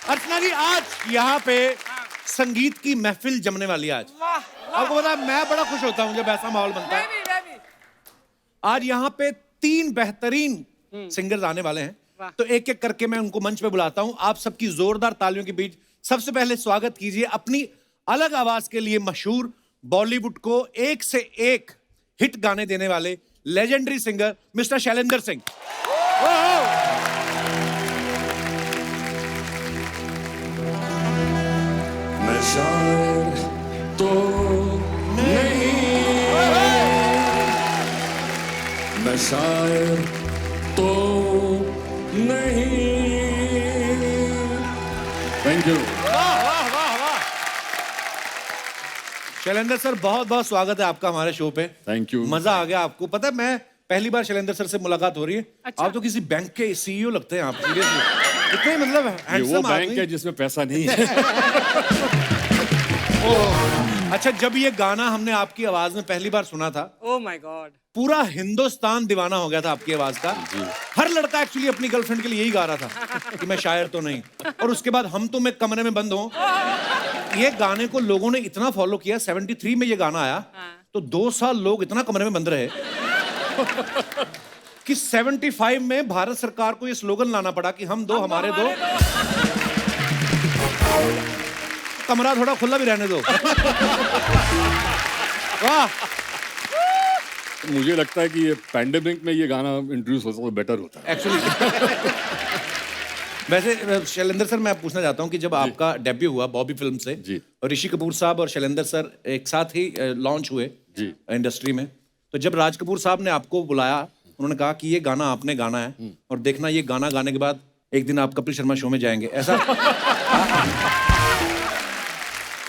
अर्चना जी, आज यहाँ पे संगीत की महफिल जमने वाली है आज। आपको पता है, मैं बड़ा खुश होता हूँ जब ऐसा माहौल बनता है। आज यहाँ पे 3 बेहतरीन सिंगर्स आने वाले हैं, तो एक एक करके मैं उनको मंच पे बुलाता हूँ। आप सबकी जोरदार तालियों के बीच सबसे पहले स्वागत कीजिए अपनी अलग आवाज के लिए मशहूर, बॉलीवुड को एक से एक हिट गाने देने वाले legendary singer mister Shailendra Singh. मैं शायर तो नहीं, मैं शायर तो नहीं। Thank you. शैलेंद्र सर, बहुत बहुत स्वागत है आपका हमारे शो पे। Thank you. मजा आ गया। आपको पता है, मैं पहली बार शैलेंद्र सर से मुलाकात हो रही है। अच्छा। आप तो किसी बैंक के सीईओ लगते हैं आप, सीरियसली। इतने मतलब ये वो handsome बैंक आदमी। है जिसमें पैसा नहीं है। अच्छा, जब ये गाना हमने आपकी आवाज में पहली बार सुना था, ओह माय गॉड, पूरा हिंदुस्तान दीवाना हो गया था आपकी आवाज का। हर लड़का एक्चुअली अपनी गर्लफ्रेंड के लिए यही गा रहा था कि मैं शायर तो नहीं। और उसके बाद हम तुम एक कमरे में बंद हो, ये गाने को लोगों ने इतना फॉलो किया। 73 में ये गाना आया, तो 2 साल लोग इतना कमरे में बंद रहे कि 75 में भारत सरकार को ये स्लोगन लाना पड़ा कि हम दो हमारे दो, कमरा थोड़ा खुला भी रहने दो। वाह। मुझे लगता है कि ये पैंडेमिक में ये गाना इंट्रोड्यूस होता तो बेटर होता है एक्चुअली। वैसे शैलेंद्र सर, मैं पूछना चाहता हूँ कि जब आपका डेब्यू हुआ बॉबी फिल्म से, जी, और ऋषि कपूर साहब और शैलेंद्र सर एक साथ ही लॉन्च हुए जी इंडस्ट्री में, तो जब राज कपूर साहब ने आपको बुलाया, उन्होंने कहा कि ये गाना आपने गाना है, और देखना ये गाना गाने के बाद एक दिन आप कपिल शर्मा शो में जाएंगे, ऐसा?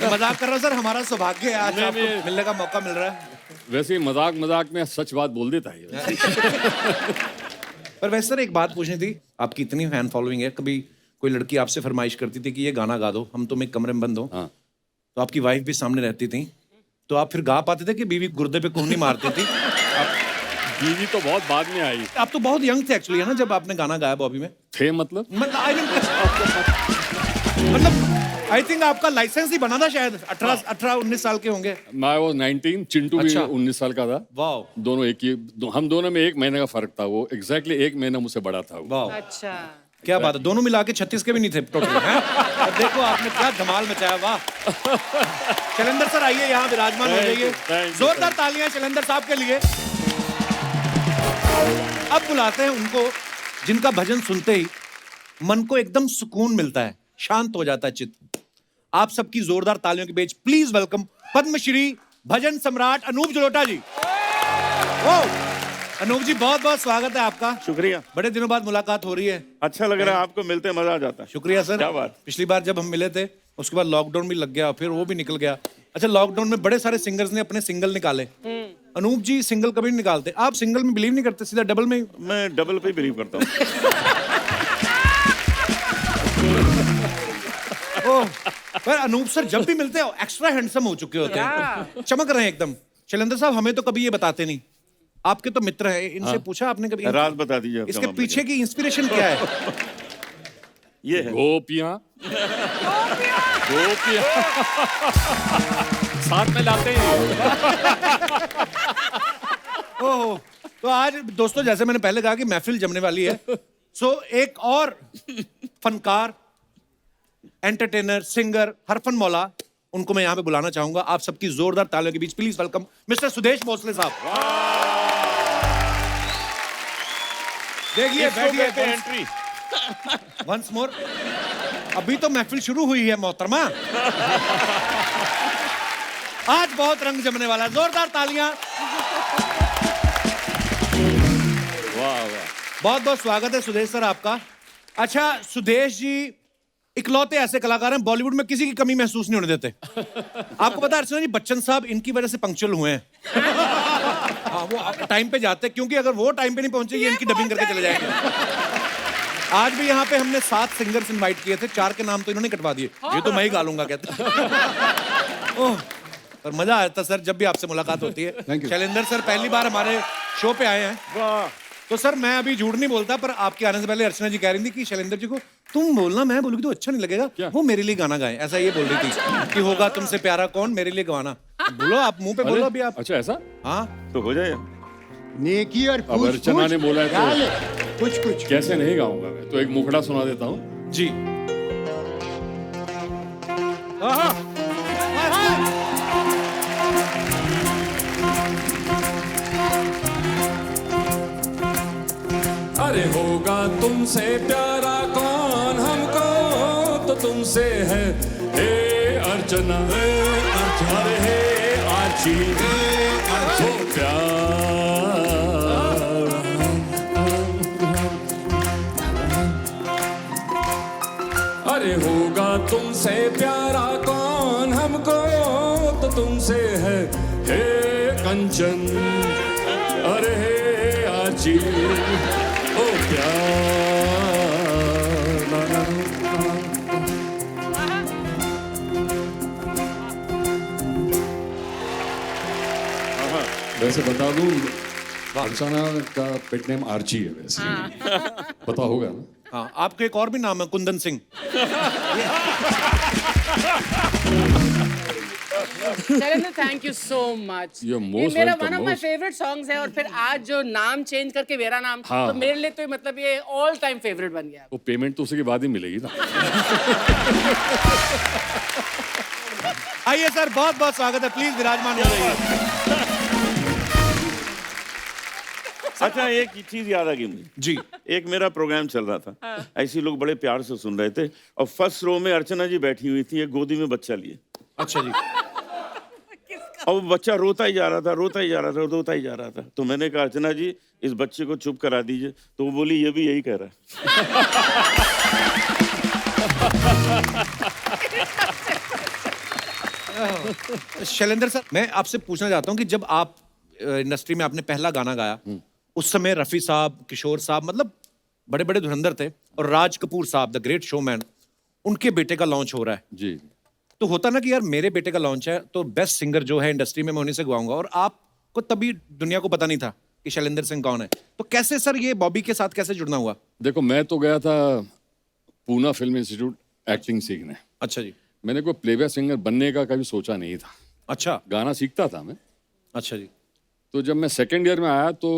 मैं मजाक कर रहा हूँ सर, हमारा सौभाग्य है आज आपको मिलने का मौका मिल रहा है। वैसे ही मजाक मजाक में सच बात बोल देता है। पर वैसे सर, एक बात पूछनी थी, आपकी इतनी फैन फॉलोइंग है, कभी कोई लड़की आपसे फरमाइश करती थी कि ये गाना गा दो, हम तुम एक कमरे में बंद हो, हाँ। तो आपकी वाइफ भी सामने रहती थी, तो आप फिर गा पाते थे कि बीवी गुर्दे पे कोहनी मारती थी? बीवी तो बहुत बाद में आई। आप तो बहुत यंग थे एक्चुअली, है ना, जब आपने गाना गाया बॉबी में? थे मतलब आई थिंक आपका लाइसेंस ही बना था शायद, 18-19 साल के होंगे। मैं वो 19, चिंटू भी अच्छा। 19 साल का था। वाह दोनों एक ही, हम दोनों में 1 महीने का फर्क था। वो एग्जैक्टली 1 महीना मुझसे बड़ा था वो। वाह, अच्छा, क्या बात है, दोनों मिला के 36 के भी नहीं थे टोटल, हैं? अब देखो आपने क्या धमाल मचाया। वाह। शैलेंद्र सर आइए, यहाँ विराजमान हो जाइए। जोरदार तालियां शैलेंद्र साहब के लिए। अब बुलाते हैं उनको जिनका भजन सुनते ही मन को एकदम सुकून मिलता है, शांत हो जाता है चित्त। आप सबकी जोरदार तालियों के बीच प्लीज वेलकम पद्मश्री भजन सम्राट अनूप जलोटा जी। ओ अनूप जी, बहुत बहुत स्वागत है आपका। शुक्रिया, बड़े दिनों बाद मुलाकात हो रही है। अच्छा लग रहा है, आपको मिलते मजा आ जाता है। शुक्रिया सर। क्या बात। पिछली बार जब हम मिले थे, उसके बाद लॉकडाउन भी लग गया, फिर वो भी निकल गया। अच्छा, लॉकडाउन में बड़े सारे सिंगर्स ने अपने सिंगल निकाले, अनूप जी सिंगल कभी नहीं निकालते। आप सिंगल में बिलीव नहीं करते, सीधा डबल में? मैं डबल पे बिलीव करता हूँ। ओह, पर अनूप सर जब भी मिलते हैं एक्स्ट्रा हैंडसम हो चुके होते हैं, चमक रहे हैं एकदम। शैलेंद्र साहब, हमें तो कभी ये बताते नहीं, आपके तो मित्र हैं, इनसे पूछा आपने कभी? राज बता दीजिए आपका इसके मामला पीछे की इंस्पिरेशन क्या है? ये है गोपियां गोपियां साथ में लाते हैं। ओह, तो आज दोस्तों, जैसे मैंने पहले कहा कि महफिल जमने वाली है, सो एक और फनकार, एंटरटेनर, सिंगर, हरफन मौला, उनको मैं यहाँ पे बुलाना चाहूंगा। आप सबकी जोरदार तालियों के बीच please welcome mister Sudesh Bhosle sahab. देखिए, बैठिए। एंट्री वंस मोर, अभी तो महफिल शुरू हुई है मोहतरमा। आज बहुत रंग जमने वाला है, जोरदार तालियां। वाह वाह, बहुत बहुत स्वागत है सुदेश सर आपका। अच्छा सुदेश जी इकलौते ऐसे कलाकार हैं बॉलीवुड में किसी की कमी महसूस नहीं होने देते। आपको पता है अर्चना जी, बच्चन साहब इनकी वजह से पंक्चुअल हुए हैं। हाँ, वो टाइम पे जाते हैं, क्योंकि अगर वो टाइम पे नहीं पहुंचे, ये इनकी डबिंग करके चले जाएंगे। आज भी यहाँ पे हमने 7 सिंगर्स इनवाइट किए थे, 4 के नाम तो इन्होंने कटवा दिए। ये तो मैं ही गा लूंगा कहते। ओह, पर मजा आता सर जब भी आपसे मुलाकात होती है। शैलेंद्र सर पहली बार हमारे शो पे आए हैं। वाह, तो सर मैं अभी झूठ नहीं बोलता, पर आपके आने से पहले अर्चना जी कह रही थी कि शैलेंद्र जी को तुम बोलना, मैं बोलूंगी तो अच्छा नहीं लगेगा, वो मेरे लिए गाना गाएं, ऐसा ये बोल रही थी कि होगा तुमसे प्यारा कौन, मेरे लिए गाना। बोलो आप, मुंह पे बोलो अभी आप। अच्छा ऐसा? हाँ तो हो जाए। नेकी और अब अर्चना ने बोला है तो कुछ कुछ कैसे नहीं गाऊंगा मैं, तो एक मुखड़ा सुना देता हूँ। जी। अरे होगा तुमसे प्यारा कौन, हमको तो तुमसे है हे अर्चना, अरे हे आची, हो प्यार। अरे होगा तुमसे प्यारा कौन, हमको तो तुमसे है हे कंचन, अरे हे आची, ओ प्यार। वैसे बता दूं, अर्चना का पेट नेम आर्ची है वैसे। पता होगा ना? हाँ, आपका एक और भी नाम है, Kundan Singh. Shailendra, thank you so much. You're ये most मेरा welcome, one of my most। Favourite songs है, और फिर आज जो नाम चेंज करके मेरा नाम, हाँ। तो मेरे लिए तो मतलब ये ऑल टाइम फेवरेट बन गया। वो पेमेंट तो उसके बाद ही मिलेगी ना। आइए सर, बहुत बहुत स्वागत है, प्लीज विराजमान हो जाइए। अच्छा, एक चीज याद आ गई मुझे जी। एक मेरा प्रोग्राम चल रहा था, ऐसे लोग बड़े प्यार से सुन रहे थे, और फर्स्ट रो में अर्चना जी बैठी हुई थी, एक गोदी में बच्चा लिए। अच्छा जी। और वो बच्चा रोता ही जा रहा था, रोता ही जा रहा था, रोता ही जा रहा था। तो मैंने कहा अर्चना जी इस बच्चे को चुप करा दीजिए, तो वो बोली ये भी यही कह रहा है। शैलेंद्र सर, मैं आपसे पूछना चाहता हूँ कि जब आप इंडस्ट्री में आपने पहला गाना गाया, उस समय रफी साहब, किशोर साहब, मतलब बड़े बड़े धुरंधर थे, और राज कपूर साहब द ग्रेट शोमैन, उनके बेटे का लॉन्च हो रहा है। जी। तो होता ना कि यार मेरे बेटे का लॉन्च है, तो बेस्ट सिंगर जो है इंडस्ट्री में मैं उन्हीं से गवाऊंगा, और आपको तभी दुनिया को पता नहीं था कि शैलेंद्र सिंह कौन है। तो कैसे सर ये बॉबी के साथ कैसे जुड़ना हुआ? देखो, मैं तो गया था पूना फिल्म इंस्टीट्यूट एक्टिंग सीखने। अच्छा जी। मैंने कोई प्लेबैक सिंगर बनने का कभी सोचा नहीं था। अच्छा। गाना सीखता था मैं। अच्छा जी। तो जब मैं सेकेंड ईयर में आया तो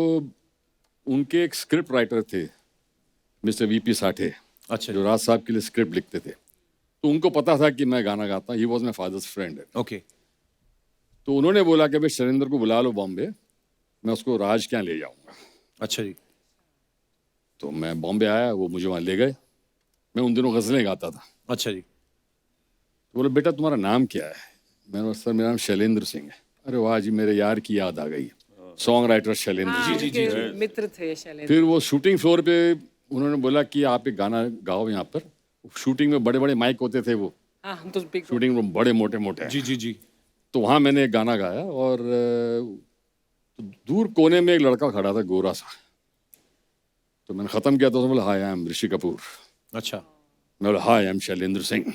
उनके एक स्क्रिप्ट राइटर थे, मिस्टर वीपी साठे। अच्छा जो राज साहब के लिए स्क्रिप्ट लिखते थे, तो उनको पता था कि मैं गाना गाता हूँ। He was my father's friend. Okay. तो उन्होंने बोला कि भाई शैलेंद्र को बुला लो बॉम्बे, मैं उसको राज क्या ले जाऊंगा। अच्छा जी। तो मैं बॉम्बे आया, वो मुझे वहाँ ले गए। मैं उन दिनों गज़लें गाता था। अच्छा जी। तो बोले बेटा तुम्हारा नाम क्या है? मैंने बोला सर मेरा नाम शैलेंद्र सिंह है। अरे वाह जी, मेरे यार की याद आ गई, सॉन्ग राइटर शैलेंद्र सिंह। जी, मित्र थे शैलेंद्र। फिर वो शूटिंग फ्लोर पे उन्होंने बोला कि आप एक गाना गाओ यहाँ पर। शूटिंग में बड़े बड़े माइक होते थे, वो हाँ, हम तो big- शूटिंग रूम बड़े मोटे मोटे। जी जी जी। तो वहाँ मैंने एक गाना गाया, और तो दूर कोने में एक लड़का खड़ा था, गोरा सा। तो मैंने ख़त्म किया तो बोला हाय आई एम ऋषि कपूर। अच्छा। मैं बोला हाय आई एम शैलेंद्र सिंह।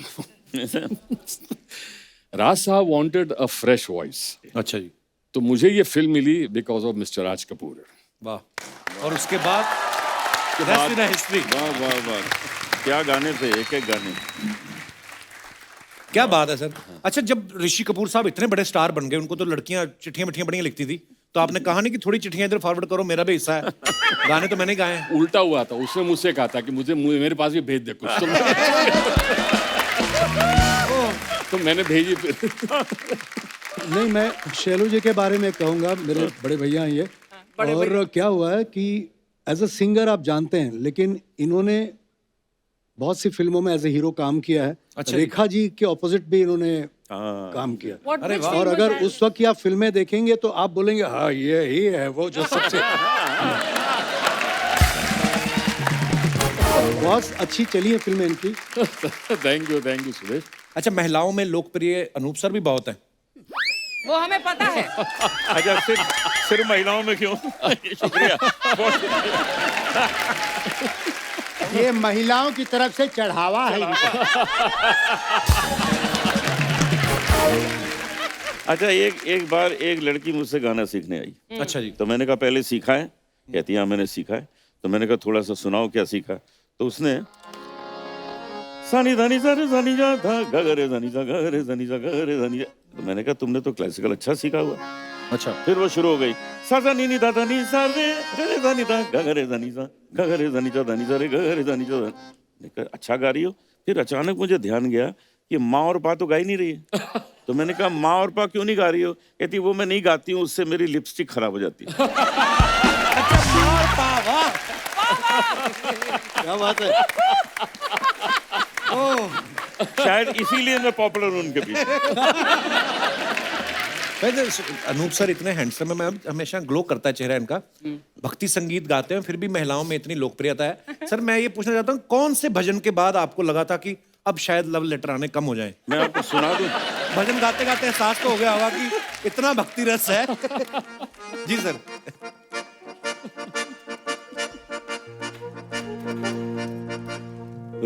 राज साहब वांटेड अ फ्रेश वॉइस। अच्छा जी। तो मुझे ये फिल्म मिली because of mister Raj Kapoor. वाह। और उसके बाद rest in history। वाह वाह वाह, क्या गाने थे, एक एक गाने। क्या बात है सर। अच्छा, जब ऋषि कपूर साहब इतने बड़े स्टार बन गए, उनको तो लड़कियां चिट्ठियां मिट्ठियां बढ़िया लिखती थी, तो आपने कहा नहीं कि थोड़ी चिट्ठियां इधर फॉरवर्ड करो, मेरा भी हिस्सा है? गाने तो मैंने गाए हैं। उल्टा हुआ था, उसने मुझसे कहा था कि मुझे मेरे पास भी भेज दे कुछ। तो मैंने भेजी फिर। नहीं, मैं शैलू जी के बारे में कहूँगा, मेरे बड़े भैया हैं ये। और क्या हुआ है कि एज अ सिंगर आप जानते हैं, लेकिन इन्होंने बहुत सी फिल्मों में एज ए हीरो काम किया है। अच्छा। रेखा जी के ऑपोजिट भी इन्होंने हाँ। काम किया। What- अरे which वाह। film और was अगर that? उस वक्त की आप फिल्में देखेंगे तो आप बोलेंगे हाँ ये ही है वो जो सबसे बहुत अच्छी चली है फिल्में इनकी। Thank you Suresh. अच्छा, महिलाओं में लोकप्रिय अनूप सर भी बहुत हैं। वो हमें पता है। अच्छा, सिर्फ महिलाओं में क्यों? शुक्रिया। ये महिलाओं की तरफ से चढ़ावा है इनका। अच्छा, एक बार एक लड़की मुझसे गाना सीखने आई। अच्छा जी। तो मैंने कहा पहले सीखा है, कहती हाँ मैंने सीखा है। तो मैंने कहा थोड़ा सा सुनाओ क्या सीखा। तो उसने सानी धानी सारे सानी जा था गगरे धानी जा गगरे धानी जा गगरे धानी जा। तो मैंने कहा तुमने तो क्लासिकल अच्छा सीखा हुआ। अच्छा, फिर वो शुरू हो गई सा नी नी दा दा नी सा रे रे दा नी दा गगरे धानी जा गगरे धानी जा धानी जा रे गगरे धानी जा। मैंने कहा अच्छा गा रही हो। फिर अचानक मुझे ध्यान गया कि माँ और पा तो गा ही नहीं रही है। तो मैंने कहा माँ और पा क्यों नहीं गा रही हो। कहती वो मैं नहीं गाती हूँ उससे मेरी लिपस्टिक खराब हो जाती है। क्या बात है। शायद इसीलिए मैं पॉपुलर हूँ उनके बीच। वैसे अनूप सर इतने हैंडसम है, मैं हमेशा ग्लो करता है चेहरा इनका। भक्ति संगीत गाते हैं फिर भी महिलाओं में इतनी लोकप्रियता है। सर मैं ये पूछना चाहता हूँ कौन से भजन के बाद आपको लगा था कि अब शायद लव लेटर आने कम हो जाए? मैं आपको सुना दूं। भजन गाते गाते एहसास तो हो गया होगा कि इतना भक्ति रस है। जी सर।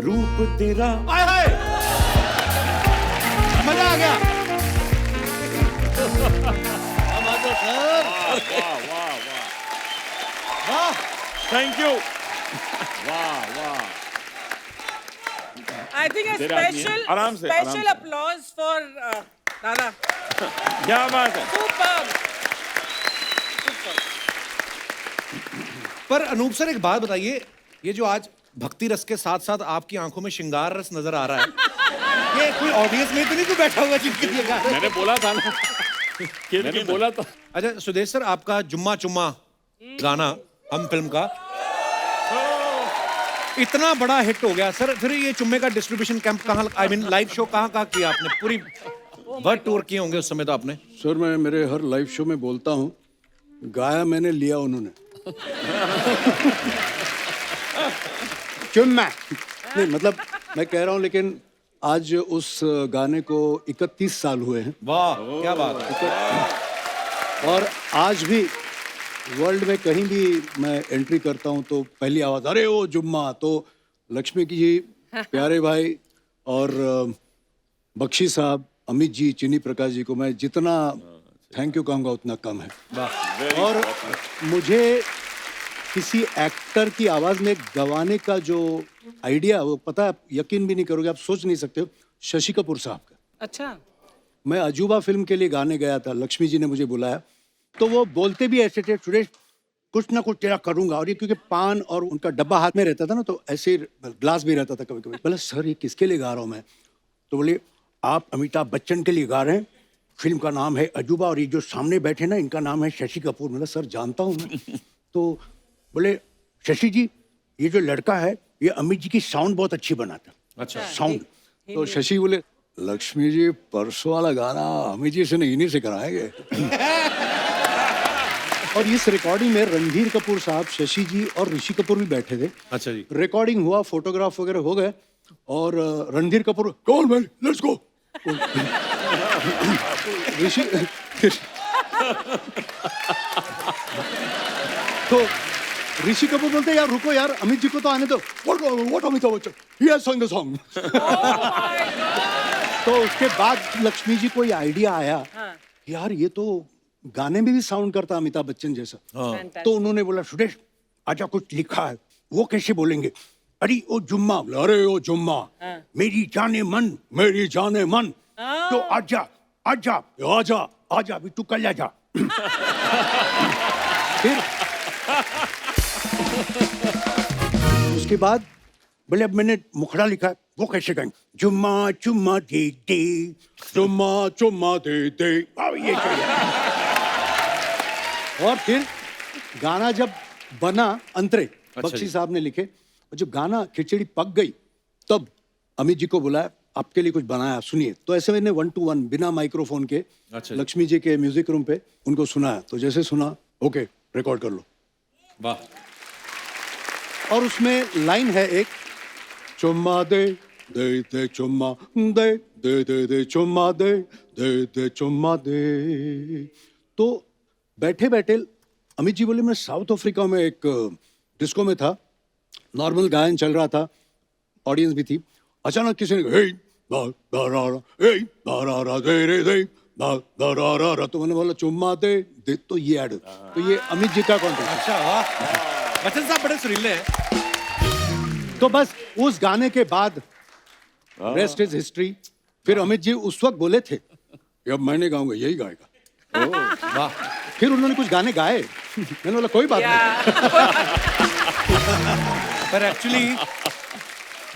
रूप तेरा आए हाय, मजा आ गया। Thank you. I think a तेरा आदमी है। आराम से, आराम special से। applause for Dada. क्या बात है। Superb. पर अनूप सर एक बात बताइए, ये जो आज भक्ति रस के साथ साथ आपकी आंखों में श्रृंगार रस नजर आ रहा है, ये कोई ऑडियंस में तो नहीं कोई बैठा हुआ जिनके लिए गा रहे हैं? मैंने बोला था ना, मैंने बोला था। अच्छा सुदेश सर, आपका जुम्मा चुम्मा गाना हम फिल्म का इतना बड़ा हिट हो गया सर, फिर ये चुम्मे का डिस्ट्रीब्यूशन कैंप कहाँ, आई मीन लाइव शो कहाँ किया आपने? पूरी वर्ल्ड टूर किए होंगे उस समय तो आपने। सर मैं मेरे हर लाइव शो में बोलता हूँ, गाया मैंने लिया उन्होंने। चुम्मा नहीं, मतलब मैं कह रहा हूँ, लेकिन आज उस गाने को 31 साल हुए हैं वाह क्या बात है। और आज भी वर्ल्ड में कहीं भी मैं एंट्री करता हूं तो पहली आवाज अरे ओ जुम्मा। तो लक्ष्मी की जी, प्यारे भाई और बख्शी साहब, अमित जी, चीनी प्रकाश जी को मैं जितना थैंक यू कहूँगा उतना कम है। और मुझे किसी एक्टर की आवाज में गवाने का जो आइडिया, वो पता है, आप यकीन भी नहीं करोगे, आप सोच नहीं सकते हो, शशि कपूर साहब का। अच्छा। मैं अजूबा फिल्म के लिए गाने गया था, लक्ष्मी जी ने मुझे बुलाया, तो वो बोलते भी ऐसे थे, सुरेश कुछ ना कुछ तेरा करूंगा। और ये क्योंकि पान और उनका डब्बा हाथ में रहता था ना, तो ऐसे ग्लास भी रहता था कभी कभी। बोला सर ये किसके लिए गा रहा हूँ मैं? तो बोले आप अमिताभ बच्चन के लिए गा रहे हैं, फिल्म का नाम है अजूबा, और ये जो सामने बैठे ना इनका नाम है शशि कपूर। मतलब सर जानता हूँ मैं। तो बोले शशि जी ये जो लड़का है ये अमित जी की साउंड बहुत अच्छी बनाता। अच्छा साउंड। तो शशि बोले लक्ष्मी जी परसों वाला गाना अमित जी से इन्हीं से कराएंगे। और इस रिकॉर्डिंग में रणधीर कपूर साहब, शशि जी और ऋषि कपूर भी बैठे थे। अच्छा जी। रिकॉर्डिंग हुआ, फोटोग्राफ वगैरह हो गए, और Randhir Kapoor call man let's go. Rishi तो ऋषि कपूर बोलते यार रुको यार, अमित जी को तो आने दो। What Amitabh Bachchan he has song the song. तो उसके बाद लक्ष्मी जी को ये आइडिया आया, यार ये तो गाने में भी साउंड करता अमिताभ बच्चन जैसा। तो उन्होंने बोला सुरेश आजा कुछ लिखा है, वो कैसे बोलेंगे? अरे ओ जुम्मा, अरे ओ जुम्मा मेरी जाने मन, मेरी जाने मन, तो आजा आजा आजा आजा भी तू कल आजा। फिर उसके बाद बोले अब मैंने मुखड़ा लिखा है, वो कैसे गाएंगे? जुम्मा चुम्मा दे दे, जुम्मा चुम्मा दे दे, ये चाहिए। और फिर गाना जब बना, अंतरे बख्शी साहब ने लिखे, और जब गाना खिचड़ी पक गई तब अमित जी को बुलाया, आपके लिए कुछ बनाया सुनिए। तो ऐसे मैंने 1 to 1 बिना माइक्रोफोन के लक्ष्मी जी के म्यूजिक रूम पे उनको सुनाया। तो जैसे सुना ओके रिकॉर्ड कर लो। वाह। और उसमें लाइन है एक, चुम्मा दे दे दे चुम्मा दे दे दे दे चुम्मा दे दे दे चुम्मा दे। तो बैठे बैठे अमित जी बोले मैं साउथ अफ्रीका में एक डिस्को में था, नॉर्मल गायन चल रहा था, ऑडियंस भी थी। अचानक किसी ने हे बारारा दे रे दे तो मैंने बोला चुम्मा दे तो ये ऐड, तो ये अमित जी का कॉन्टेस्ट। अच्छा वाह, बच्चन साहब बड़े सुरीले हैं। तो बस उस गाने के बाद रेस्ट इज हिस्ट्री। फिर अमित जी उस वक्त बोले थे कि अब मैंने गाऊंगा, यही गाएगा। वाह, फिर उन्होंने कुछ गाने गाए, मैंने बोला कोई बात नहीं। पर एक्चुअली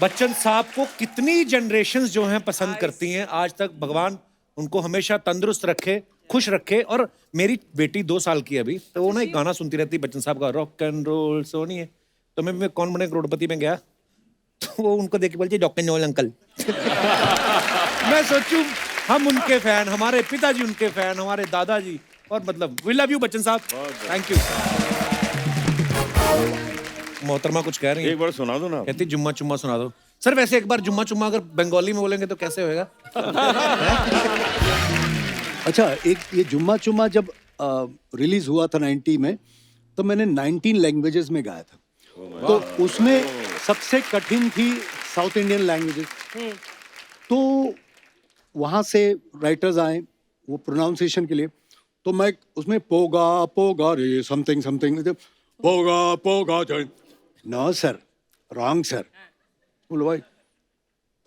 बच्चन साहब को कितनी जनरेशन्स जो हैं पसंद करती हैं आज तक। भगवान उनको हमेशा तंदुरुस्त रखे, खुश रखे। और मेरी बेटी 2 साल की है अभी, तो वो ना एक गाना सुनती रहती है बच्चन साहब का, रॉक एंड रोल सोनी है। तो मैं कौन बने करोड़पति में गया, तो वो उनको देख के बोलती डॉक्टर नोल अंकल। मैं सोचूं हम उनके फैन, हमारे पिताजी उनके फैन, हमारे दादाजी, और मतलब वी लव यू बच्चन साहब, थैंक यू। मोहतरमा कुछ कह रही है, एक बार सुना दो ना। कहती जुम्मा चुम्मा सुना दो। सर वैसे एक बार जुम्मा चुम्मा अगर बंगाली में बोलेंगे तो कैसे होएगा? अच्छा, एक ये जुम्मा चुम्मा जब रिलीज हुआ था 90 में, तो मैंने 19 लैंग्वेजेस में गाया था। तो उसमें सबसे कठिन थी साउथ इंडियन लैंग्वेजेस। तो वहाँ से राइटर्स आए वो प्रोनाउंसिएशन के लिए, तो मैं उसमें पोगा पोगा रे समथिंग समथिंग, पोगा पोगा, नो सर, रॉन्ग सर। बोलो भाई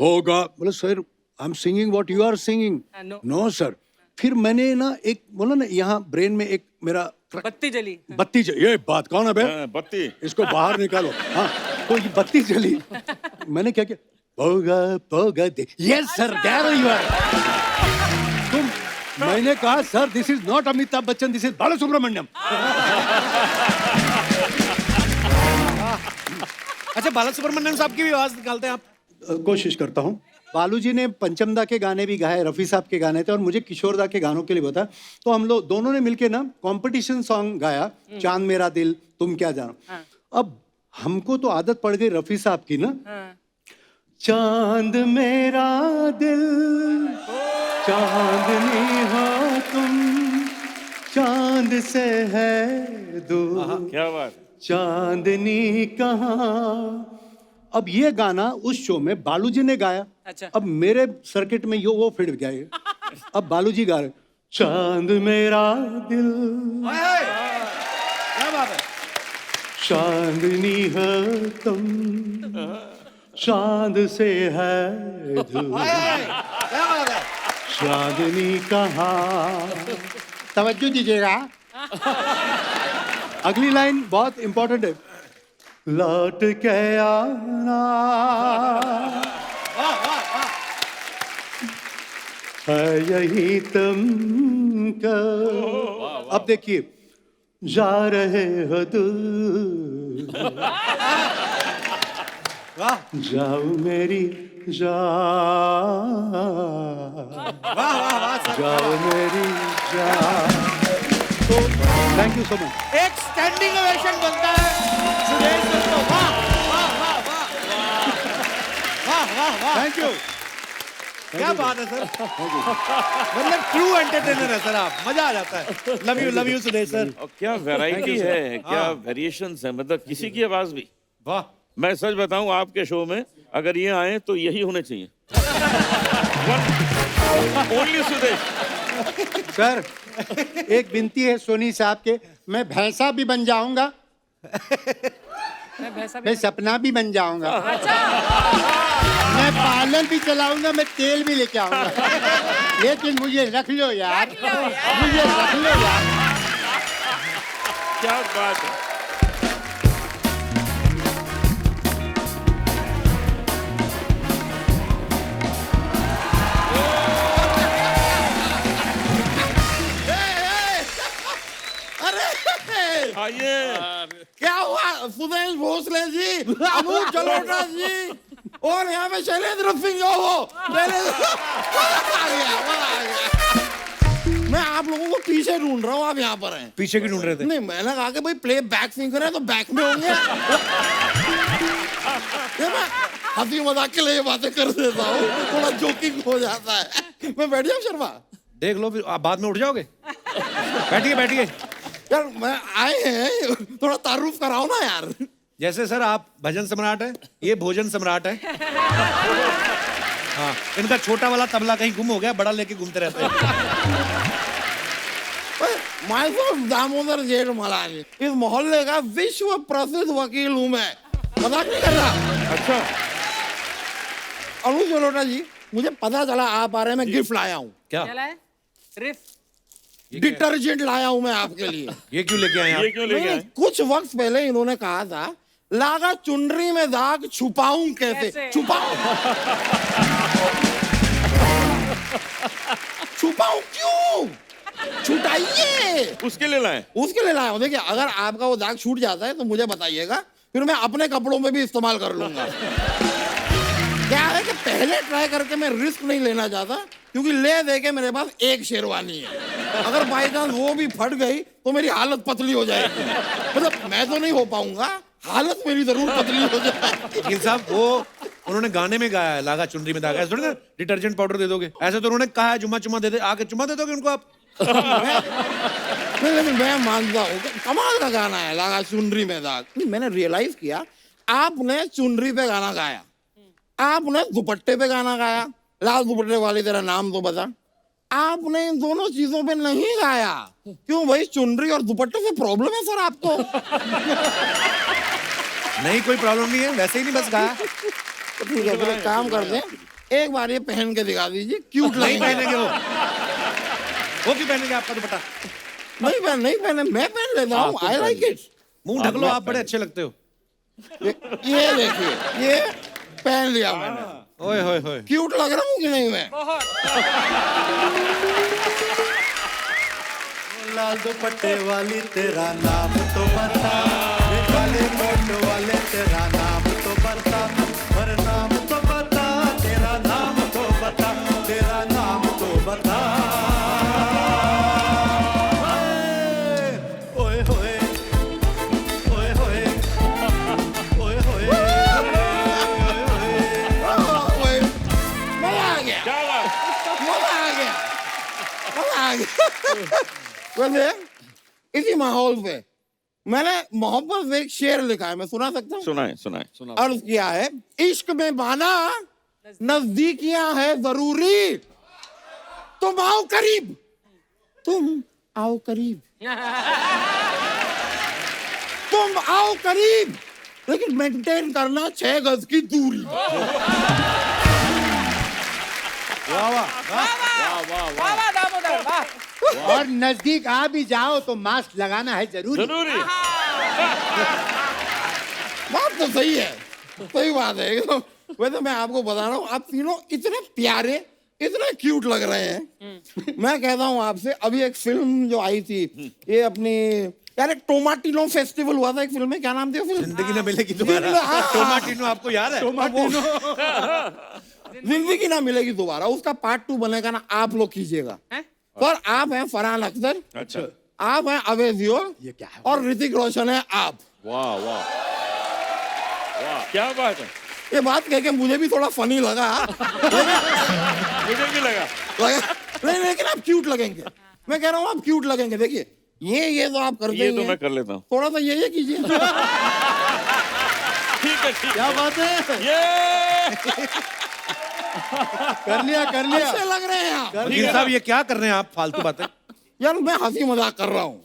पोगा, बोले sir I am singing what you are singing. No sir. फिर मैंने ना एक बोला ना, यहाँ ब्रेन में एक मेरा बत्ती जली। बत्ती ये बात कौन है बे? बत्ती इसको बाहर निकालो। हाँ, तो ये बत्ती जली। मैंने क्या किया, पोगा पोगा दे, yes sir, there you are. तो मैंने कहा sir this is not Amitabh Bachchan, this is Balasubrahmanyam. अच्छा, बालासुब्रमण्यम साहब की भी आवाज निकालते हैं आप? कोशिश करता हूँ। बालू जी ने पंचमदा के गाने भी गाए, रफ़ी साहब के गाने थे, और मुझे किशोरदा के गानों के लिए बताया। तो हम लोग दोनों ने मिलके ना कंपटीशन सॉन्ग गाया, चांद मेरा दिल तुम क्या जानो। अब हमको तो आदत पड़ गई रफ़ी साहब की ना, चांद मेरा दिल चांदनी हो तुम, चांद से है दूर, क्या बात है। चांदनी कहाँ। अब ये गाना उस शो में बालू जी ने गाया। अच्छा। अब मेरे सर्किट में यो वो फिट गया ये। अब बालू जी गा रहे, चांद मेरा दिल क्या बात है? चांदनी है तुम, चांद से है दूर, क्या बात है? चांदनी कहाँ। तवज्जो दीजिएगा, अगली लाइन बहुत इंपॉर्टेंट है। लौट के आना है यही तुमको। अब देखिए, जा रहे हो दूर, जाओ मेरी जान, जाओ मेरी जान। तो थैंक यू सो मच। एक स्टैंडिंग ओवेशन बनता है सुरेश सर को। वाह वाह वाह वाह वाह वाह वाह, थैंक यू। क्या बात है सर, मतलब ट्रू एंटरटेनर है सर आप, मजा आ जाता है। Love you Suresh sir. और क्या वैरायटी है, क्या वेरिएशंस है, मतलब किसी की आवाज भी। वाह, मैं सच बताऊं, आपके शो में अगर ये आए तो यही होने चाहिए। ओनली सुदेश। सर एक विनती है सोनी साहब के, मैं भैंसा भी बन जाऊंगा, मैं सपना भी बन जाऊंगा, मैं पार्लर भी चलाऊंगा, मैं तेल भी लेके आऊंगा, लेकिन मुझे रख लो यार, मुझे रख लो यार। क्या बात है। आइए। क्या हुआ सुदेश भोसले जी, अनूप जलोटा जी, और यहाँ पे शैलेंद्र सिंह जो हो, मैं आप लोगों को पीछे ढूंढ रहा हूँ, आप यहाँ पर हैं। पीछे की ढूंढ रहे थे? नहीं, मैंने कहा कि भाई प्ले बैक सिंगर है तो बैक में होंगे। ये मैं हंसी मजाक के लिए ये बातें कर देता हूँ, थोड़ा जोकिंग हो जाता है। मैं बैठ जाऊँ शर्मा? देख लो, फिर आप बाद में उठ जाओगे। बैठिए बैठिए। यार मैं आए हैं, थोड़ा तारुफ कराओ ना यार। जैसे सर आप भजन सम्राट है, ये भोजन सम्राट है। हाँ, इनका छोटा वाला तबला कहीं गुम हो गया, बड़ा लेके घूमते रहते हैं। माय सेल्फ दामोदर जेठमलानी, इस मोहल्ले का विश्व प्रसिद्ध वकील हूँ मैं, मजाक नहीं कर रहा। अच्छा, अनुज जलोटा जी, मुझे पता चला आप आ रहे हैं, मैं गिफ्ट लाया हूँ। क्या? क्या लाए? रिफ। डिटर्जेंट लाया हूँ मैं आपके लिए। ये क्यों लेके आए ये आप? क्यों लेके नहीं, आए? कुछ वक्त पहले इन्होंने कहा था, लागा चुनरी में दाग छुपाऊं कैसे? कैसे? छुपाऊं छुपाऊं क्यों? छुटाइए। उसके लिए लाए? उसके लिए लाया हूं। देखिए, अगर आपका वो दाग छूट जाता है तो मुझे बताइएगा, फिर मैं अपने कपड़ों में भी इस्तेमाल कर लूंगा। क्या है कि पहले ट्राई करके मैं रिस्क नहीं लेना चाहता, क्योंकि ले दे के मेरे पास एक शेरवानी है। अगर बाई चांस वो भी फट गई तो मेरी हालत पतली हो जाएगी। मतलब मैं तो नहीं हो पाऊंगा, हालत मेरी जरूर पतली हो जाएगी। वकील साहब, वो उन्होंने गाने में गाया है, लागा चुनरी में दागा, ऐसे थोड़ी ना डिटर्जेंट पाउडर दे दोगे। ऐसे तो उन्होंने कहा है, जुम्मा चुम्मा दे दे, आके चुम्मा दे दोगे उनको आप। नहीं, लेकिन मैं मानता हूँ कि कमाल का गाना है लागा चुनरी में दाग। मैंने रियलाइज किया, आपने चुनरी पे गाना गाया, आपने दुपट्टे पे गाना गाया, लाल दुपट्टे वाली तेरा नाम तो बता। आपने इन दोनों चीजों पे नहीं गाया। क्यों भाई, चुनरी और दुपट्टे से प्रॉब्लम है सर आपको? नहीं, कोई प्रॉब्लम नहीं है, वैसे ही नहीं बस गाया। तो ठीक है, फिर एक काम करते हैं, एक बार ये पहन के दिखा दीजिए, क्यूट नहीं लगेगा। पहनेंगे वो क्यों पहनेंगे आपका दुपट्टा? नहीं पहने, मैं पहन लेता हूँ, आई लाइक इट। मुंह ढक लो, आप बड़े अच्छे लगते हो। ये देखिए, ये पहन लिया मैंने, ओए होए होए। क्यूट लग रहा हूँ कि नहीं मैं? लाल दुपट्टे वाली तेरा नाम तो बता, ये काले कोट वाले तेरा नाम तो बता, पर नाम तो बता, तेरा नाम तो बता, तेरा नाम तो बता। ओए होए, ओए होए, ओए होए, ओए, मजा आ गया, क्या बात? मजा आ गया, मजा आ गया। वैसे इसी माहौल पे मैंने मोहब्बत में एक शेर लिखा है, मैं सुना सकता हूँ? सुनाए। अर्ज किया है, इश्क में बाना नजदीकियां है जरूरी, तुम आओ करीब, तुम आओ करीब, तुम आओ करीब, लेकिन मेंटेन करना 6 गज की दूरी। वाह दामोदर, वाह। और नजदीक आ भी जाओ तो मास्क लगाना है जरूरी। जरूरी। बात तो सही है, सही बात है। तो वैसे मैं आपको बता रहा हूँ, आप तीनों इतने प्यारे, इतने क्यूट लग रहे हैं। मैं कहता हूँ आपसे, अभी एक फिल्म जो आई थी, ये अपनी यार, एक टोमाटिनो फेस्टिवल हुआ था, एक फिल्म में, क्या नाम थी वो फिल्म? जिंदगी न मिलेगी दोबारा। हाँ। टोमाटिनो आपको याद है? जिंदगी ना मिलेगी दोबारा, उसका पार्ट 2 बनेगा ना, आप लोग कीजिएगा। पर आप हैं फरहान अख्तर, अच्छा, आप हैं अवैध दियोल, ये क्या है? और ऋतिक रोशन है आप। वाह वाह वाह, क्या बात है। ये बात कह के मुझे भी थोड़ा फनी लगा। मुझे भी लगा। नहीं, लेकिन आप क्यूट लगेंगे, मैं कह रहा हूँ आप क्यूट लगेंगे। देखिए, ये तो आप करते ये ही तो हैं। मैं कर लेता हूँ। थोड़ा सा ये कीजिए। ठीक है, ठीक क्या बात है, ये कर लिया अच्छे लग रहे हैं आप। वकील साहब, ये क्या कर रहे हैं आप, फालतू बातें? यार, मैं हंसी मजाक कर रहा हूँ।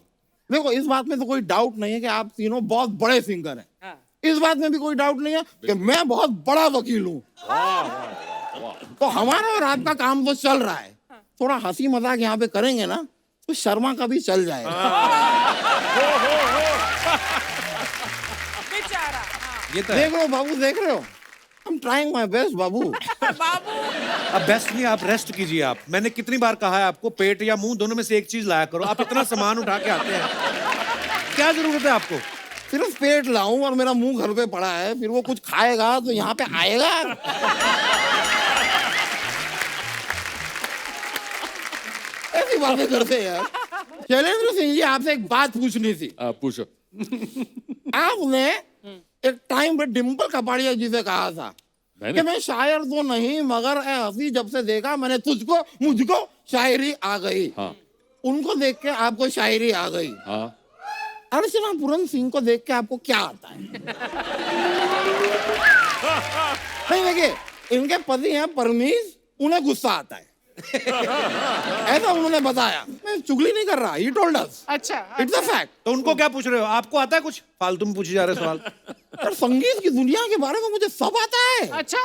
देखो, इस बात में तो कोई डाउट नहीं है कि आप तीनों बहुत बड़े सिंगर हैं। हाँ। इस बात में भी कोई डाउट नहीं है कि मैं बहुत बड़ा वकील हूँ। तो हमारा और आपका काम तो चल रहा है, थोड़ा हंसी मजाक यहाँ पे करेंगे ना तो शर्मा का भी चल जाएगा। बेचारा। हाँ। ये तो है। देख रहे हो बाबू, देख रहे हो, I'm trying my best बाबू। बाबू। अब बेस्ट नहीं, आप रेस्ट कीजिए। आप, मैंने कितनी बार कहा है आपको, पेट या मुंह दोनों में से एक चीज लाया करो। आप इतना सामान उठा के आते हैं, क्या जरूरत है आपको? सिर्फ पेट लाऊं और मेरा मुंह घर पे पड़ा है, फिर वो कुछ खाएगा तो यहाँ पे आएगा। ऐसी बातें करते हैं यार। शैलेंद्र सिंह जी, आपसे एक बात पूछनी थी। पूछो। आपने एक टाइम पे डिम्पल कपाड़िया जी से कहा था मैंने? कि मैं शायर तो नहीं, मगर ए हंसी जब से देखा मैंने तुझको, मुझको शायरी आ गई। हाँ उनको देख के आपको शायरी आ गई। हाँ। अर्चना पूरन सिंह को देख के आपको क्या आता है? नहीं, देखिए, इनके पति हैं परमीज, उन्हें गुस्सा आता है। ऐसा उन्होंने बताया। मैं चुगली नहीं कर रहा, he told us. अच्छा It's a fact. तो उनको क्या पूछ रहे हो? आपको आता है कुछ? फालतू में पूछे जा रहे सवाल। यार संगीत की दुनिया के बारे में मुझे सब आता है। अच्छा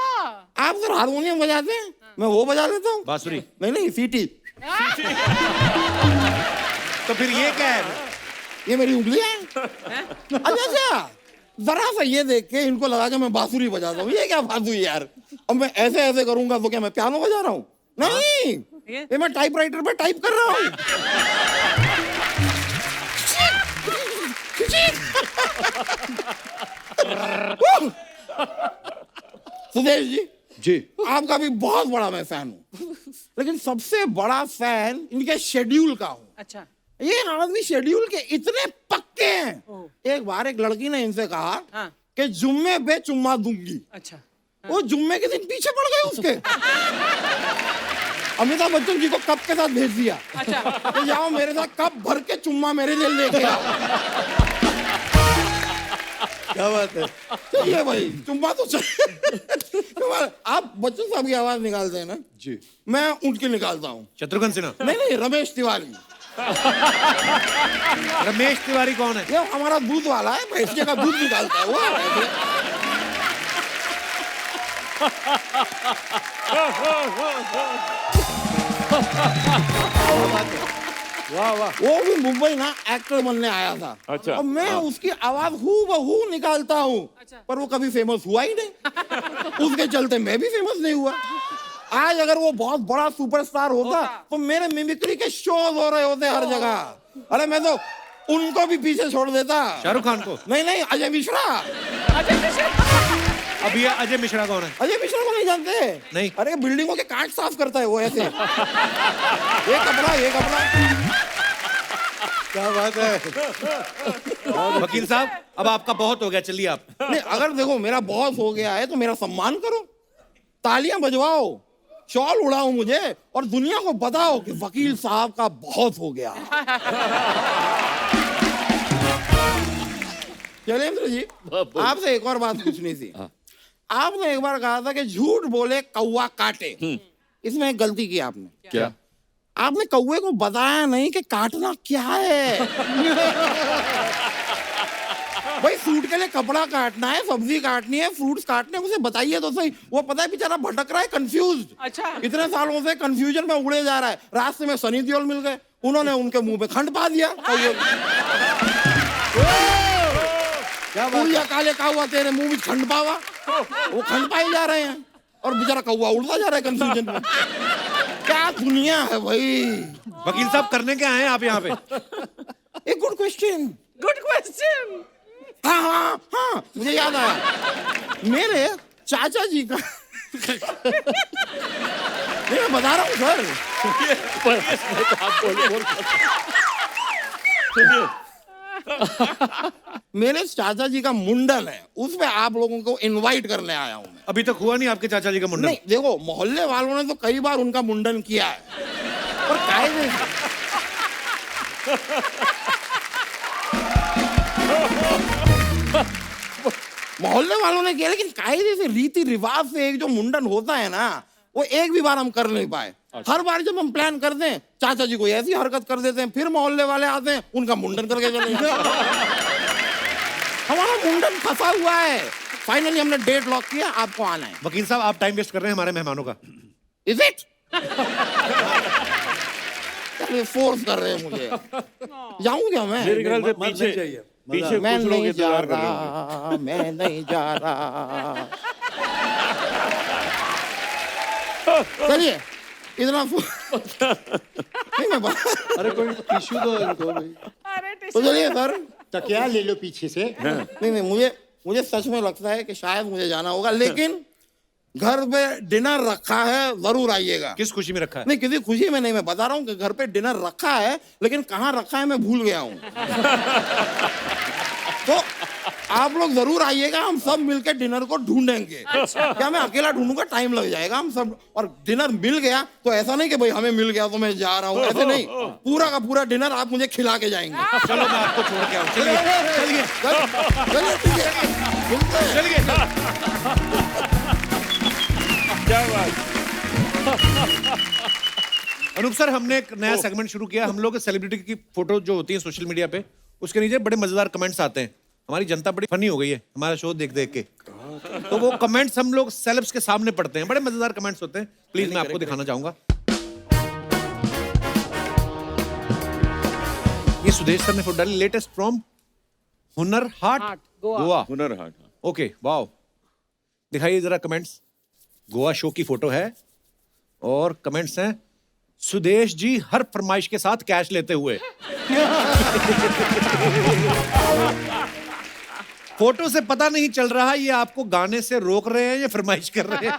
आप सर हारमोनियम बजाते हैं, मैं वो बजा लेता हूँ। बांसुरी? नहीं सीटी। तो फिर ये क्या है? ये मेरी उंगलियां हैं। अच्छा जरा सा ये देख के इनको लगा कि मैं बांसुरी बजाता हूँ। ये क्या फालतू है यार। अब मैं ऐसे ऐसे करूंगा तो क्या मैं पियानो बजा रहा हूँ? नहीं, ये मैं टाइपराइटर पे टाइप कर रहा हूँ। सुदेश जी, आपका भी बहुत बड़ा मैं फैन हूँ, लेकिन सबसे बड़ा फैन इनके शेड्यूल का हूँ। अच्छा ये आदमी शेड्यूल के इतने पक्के हैं। एक बार एक लड़की ने इनसे कहा हाँ। कि जुम्मे पे चुम्मा दूंगी। अच्छा वो जुम्मे के दिन पीछे पड़ गए उसके। अमिताभ बच्चन जी को कप के साथ भेज दिया। अच्छा कि जाओ मेरे साथ कप भर के चुम्मा मेरे लिए लेके आओ। क्या बात है। चलिए भाई, चुम्मा तो चाहिए। आप बच्चन साहब की आवाज निकालते हैं ना जी, मैं उनकी निकालता हूँ। शत्रुघ्न सिन्हा? नहीं, रमेश तिवारी। रमेश तिवारी कौन है? ये हमारा दूध वाला है, भैंसिया का दूध निकालता है वो। वाह वाह। वो भी मुंबई ना एक्टर बनने आया था। अच्छा। और मैं उसकी आवाज हूबहू निकालता हूँ। पर वो कभी फेमस हुआ ही नहीं। उसके चलते मैं भी फेमस नहीं हुआ। आज अगर वो बहुत बड़ा सुपरस्टार होता तो मेरे मिमिक्री के शोज हो रहे होते हर जगह। अरे मैं तो उनको भी पीछे छोड़ देता। शाहरुख खान को? नहीं, अजय मिश्रा। अब ये अजय मिश्रा कौन है? अजय मिश्रा को नहीं जानते? नहीं। अरे बिल्डिंगों के कांच साफ करता है वो ऐसे। ये कपड़ा। क्या बात है। वकील साहब, अब आपका बहुत हो गया, चलिए आप। नहीं, अगर देखो मेरा बॉस हो गया है तो मेरा सम्मान करो, तालियां बजवाओ, शॉल उड़ाओ मुझे और दुनिया को बताओ कि वकील साहब का बहुत हो गया। शैलेंद्र जी, आपसे एक और बात पूछनी थी। आपने एक बार कहा था कि झूठ बोले कौवा काटे। इसमें एक गलती की आपने। क्या? आपने कौवे को बताया नहीं कि काटना क्या है। भाई सूट के लिए कपड़ा काटना है, सब्जी काटनी है, फ्रूट्स काटने, उसे बताइए तो सही। वो पता है बेचारा भटक रहा है, कंफ्यूज। अच्छा इतने सालों से कंफ्यूजन में उड़े जा रहा है। रास्ते में सनी देओल मिल गए, उन्होंने उनके मुंह पे खंड पा दिया। क्या बात, काले कौवा तेरे मुंह में खंड पावा। वो खंड पाए जा रहे हैं और बेचारा कौवा उड़ता जा रहा है कंफ्यूजन में। क्या दुनिया है भाई। वकील साहब, करने क्या हैं आप यहाँ पे? एक गुड क्वेश्चन। हाँ, मुझे याद आया। मेरे चाचा जी का नहीं, मैं बता रहा हूँ सर। मेरे चाचा जी का मुंडन है, उसमें आप लोगों को इनवाइट करने आया हूँ मैं। अभी तक हुआ नहीं आपके चाचा जी का मुंडन? नहीं, देखो मोहल्ले वालों ने तो कई बार उनका मुंडन किया है, पर कायदे मोहल्ले वालों ने किया, लेकिन कायदे से रीति रिवाज से एक जो मुंडन होता है ना, वो एक भी बार हम कर नहीं पाए। हर बार जब हम प्लान करते हैं, चाचा जी कोई ऐसी हरकत कर देते हैं, फिर मोहल्ले वाले आते हैं, उनका मुंडन करके चले जाते हैं। हमारा मुंडन फंसा हुआ है। फाइनली हमने डेट लॉक किया, आपको आना है। वकील साहब, आप टाइम वेस्ट कर रहे हैं हमारे मेहमानों का। Is it? फोर्स कर रहे हैं मुझे। जाऊं क्या मैं? मेरे ख्याल से मत नहीं चाहिए। पीछे मैं कुछ लोग नहीं जा इंतजार कर रहे होंगे। रहा, मैं नहीं जा रहा। चलिए, इतना नहीं मैं अरे कोई टिश्यू दो इनको भाई। तो चलिए सर। तो क्या ले लो पीछे से। नहीं, मुझे सच में लगता है कि शायद मुझे जाना होगा, लेकिन घर पे डिनर रखा है, जरूर आइएगा। किस खुशी में रखा है? नहीं, किसी खुशी में नहीं, मैं बता रहा हूँ कि घर पे डिनर रखा है, लेकिन कहाँ रखा है मैं भूल गया हूँ। तो आप लोग जरूर आइएगा, हम सब मिलकर डिनर को ढूंढेंगे। क्या मैं अकेला ढूंढूंगा? टाइम लग जाएगा। हम सब, और डिनर मिल गया तो ऐसा नहीं कि भाई हमें मिल गया तो मैं जा रहा हूँ, ऐसे नहीं। पूरा का पूरा डिनर आप मुझे खिला के जाएंगे। चलो, मैं आपको छोड़ के आऊँ। चलिए चलिए चलिए, ठीक है, मिलते हैं। चलिए। क्या बात। अनूप सर, हमने एक नया सेगमेंट शुरू किया। हम लोग सेलिब्रिटी की फोटो जो होती है सोशल मीडिया पे, उसके नीचे बड़े मजेदार कमेंट्स आते हैं। हमारी जनता बड़ी फनी हो गई है हमारा शो देख देख के, तो वो कमेंट्स हम लोग सेलेब्स के सामने पढ़ते हैं। बड़े मजेदार कमेंट्स होते हैं। प्लीज मैं आपको दिखाना चाहूंगा। ये सुदेश सर ने फोटो डाली, latest from Hunar Haat, Goa. Hunar Haat. Okay, wow. दिखाइए जरा कमेंट्स। गोवा शो की फोटो है और कमेंट्स हैं, सुदेश जी हर फरमाइश के साथ कैश लेते हुए। फोटो से पता नहीं चल रहा ये आपको गाने से रोक रहे हैं या फरमाइश कर रहे हैं।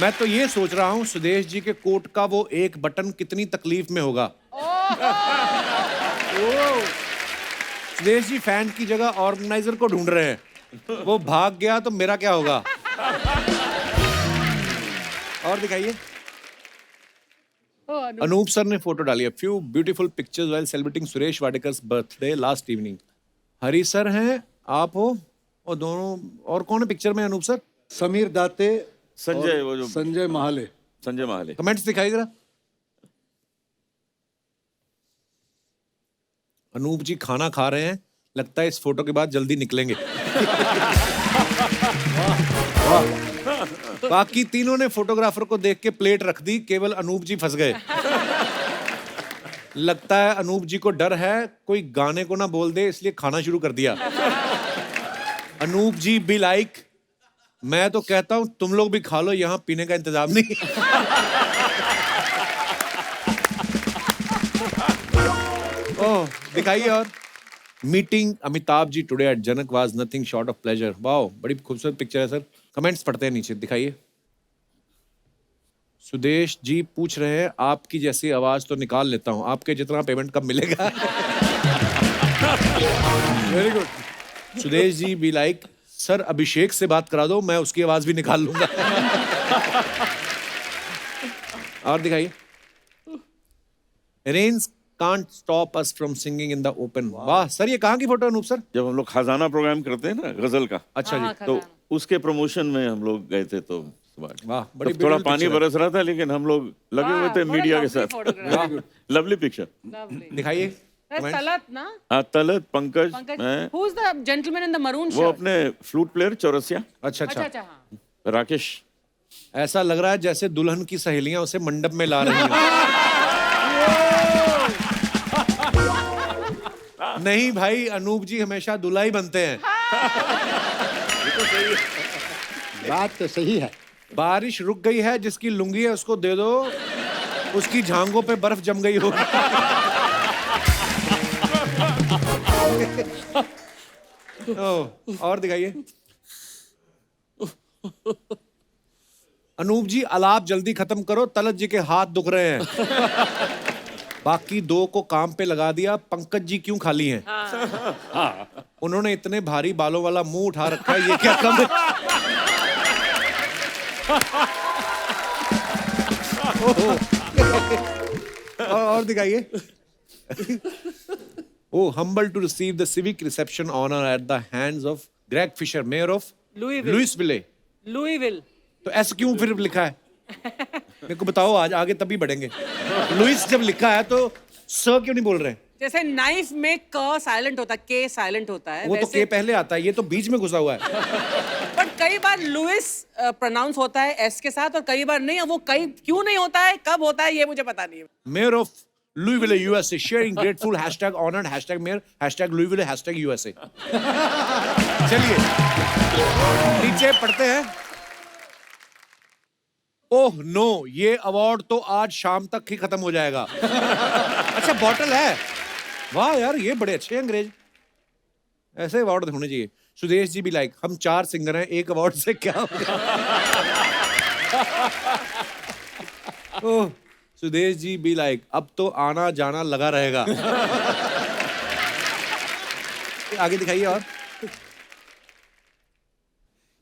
मैं तो ये सोच रहा हूं सुदेश जी के कोट का वो एक बटन कितनी तकलीफ में होगा। सुदेश जी फैन की जगह ऑर्गेनाइजर को ढूंढ रहे हैं, वो भाग गया तो मेरा क्या होगा। और दिखाइए। अनूप सर ने फोटो डाली है, few beautiful pictures while celebrating Suresh Wadkar's birthday last evening. Hari sir हैं, आप हो, और दोनों और कौन है पिक्चर में अनूप सर? समीर दाते, संजय, वो जो संजय महाले। संजय महाले। कमेंट्स दिखाइए जरा। अनूप जी खाना खा रहे हैं, लगता है इस फोटो के बाद जल्दी निकलेंगे। बाकी तीनों ने फोटोग्राफर को देख के प्लेट रख दी, केवल अनूप जी फंस गए। लगता है अनूप जी को डर है कोई गाने को ना बोल दे, इसलिए खाना शुरू कर दिया। अनूप जी बी लाइक, मैं तो कहता हूं तुम लोग भी खा लो, यहां पीने का इंतजाम नहीं। ओह, दिखाइए। और meeting Amitabh ji today at Janak was nothing short of pleasure. Wow, बड़ी खूबसूरत पिक्चर है सर। कमेंट्स पढ़ते हैं नीचे, दिखाइए। सुदेश जी पूछ रहे हैं, आपकी जैसी आवाज तो निकाल लेता हूं, आपके जितना पेमेंट कब मिलेगा? Very good. Sudesh ji be like, sir Abhishek से बात करा दो, मैं उसकी आवाज भी निकाल लूंगा। और दिखाइए। Rains can't stop us from singing in the open. वाह सर, ये कहाँ की फोटो अनूप सर? जब हम लोग खजाना प्रोग्राम करते हैं ना गजल का, अच्छा जी, तो उसके प्रमोशन में हम लोग गए थे। तो वाह, बड़ी थोड़ा पानी बरस रहा था, लेकिन हम लोग लगे हुए थे मीडिया के साथ। Lovely picture. दिखाइए। तलत ना? हाँ, तलत, पंकज, मैं। Who is the gentleman in the maroon वो shirt? अपने फ्लूट प्लेयर चौरसिया। अच्छा अच्छा, अच्छा हाँ। राकेश। ऐसा लग रहा है जैसे दुल्हन की सहेलियां उसे मंडप में ला रही हैं। नहीं भाई, अनूप जी हमेशा दूल्हा ही बनते हैं। बात तो सही है। बारिश रुक गई है, जिसकी लुंगी है उसको दे दो, उसकी झांगों पे बर्फ जम गई होगी। और दिखाइए। अनूप जी अलाप जल्दी खत्म करो, तलत जी के हाथ दुख रहे हैं। बाकी दो को काम पे लगा दिया, पंकज जी क्यों खाली हैं? उन्होंने इतने भारी बालों वाला मुंह उठा रखा है, ये क्या कम है? और दिखाइए। Oh, humble to receive the civic reception honor at the hands of Greg Fisher, mayor of Louisville. तो ऐसे क्यों फिर लिखा है? मेरे को बताओ, आज आगे तभी बढ़ेंगे। लुइस जब लिखा है तो स क्यों नहीं बोल रहे? जैसे नाइफ में क साइलेंट होता है, के साइलेंट होता है, वो तो के पहले आता है, ये तो बीच में घुसा हुआ है। बट कई बार लुइस प्रोनाउंस होता है एस के साथ और कई बार नहीं। वो कई क्यों नहीं होता है, कब होता है, ये मुझे पता नहीं है। Mayor of Louisville, USA, sharing grateful hashtag honored hashtag mayor hashtag Louisville hashtag USA. चलिए नीचे पढ़ते हैं। ओह नो, ये अवार्ड तो आज शाम तक ही खत्म हो जाएगा। अच्छा, बॉटल है। वाह यार, ये बड़े अच्छे अंग्रेज, ऐसे अवार्ड होने चाहिए। सुदेश जी भी लाइक, हम 4 सिंगर हैं, एक अवार्ड से क्या हो गया? ओह, सुदेश जी भी लाइक, अब तो आना जाना लगा रहेगा। आगे दिखाइए। और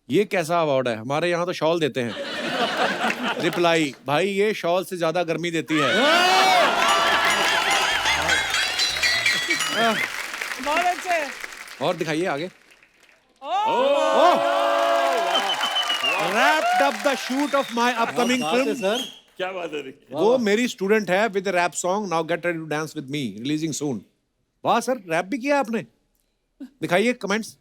ये कैसा अवार्ड है? हमारे यहाँ तो शॉल देते हैं। रिप्लाई, भाई ये शॉल से ज्यादा गर्मी देती है। बहुत अच्छे। और दिखाइए आगे। wrapped up the shoot of my upcoming film. Sir क्या बात है वो मेरी स्टूडेंट है with rap song now get ready to dance with me releasing soon. वाह सर, रैप भी किया आपने. दिखाइए कमेंट्स.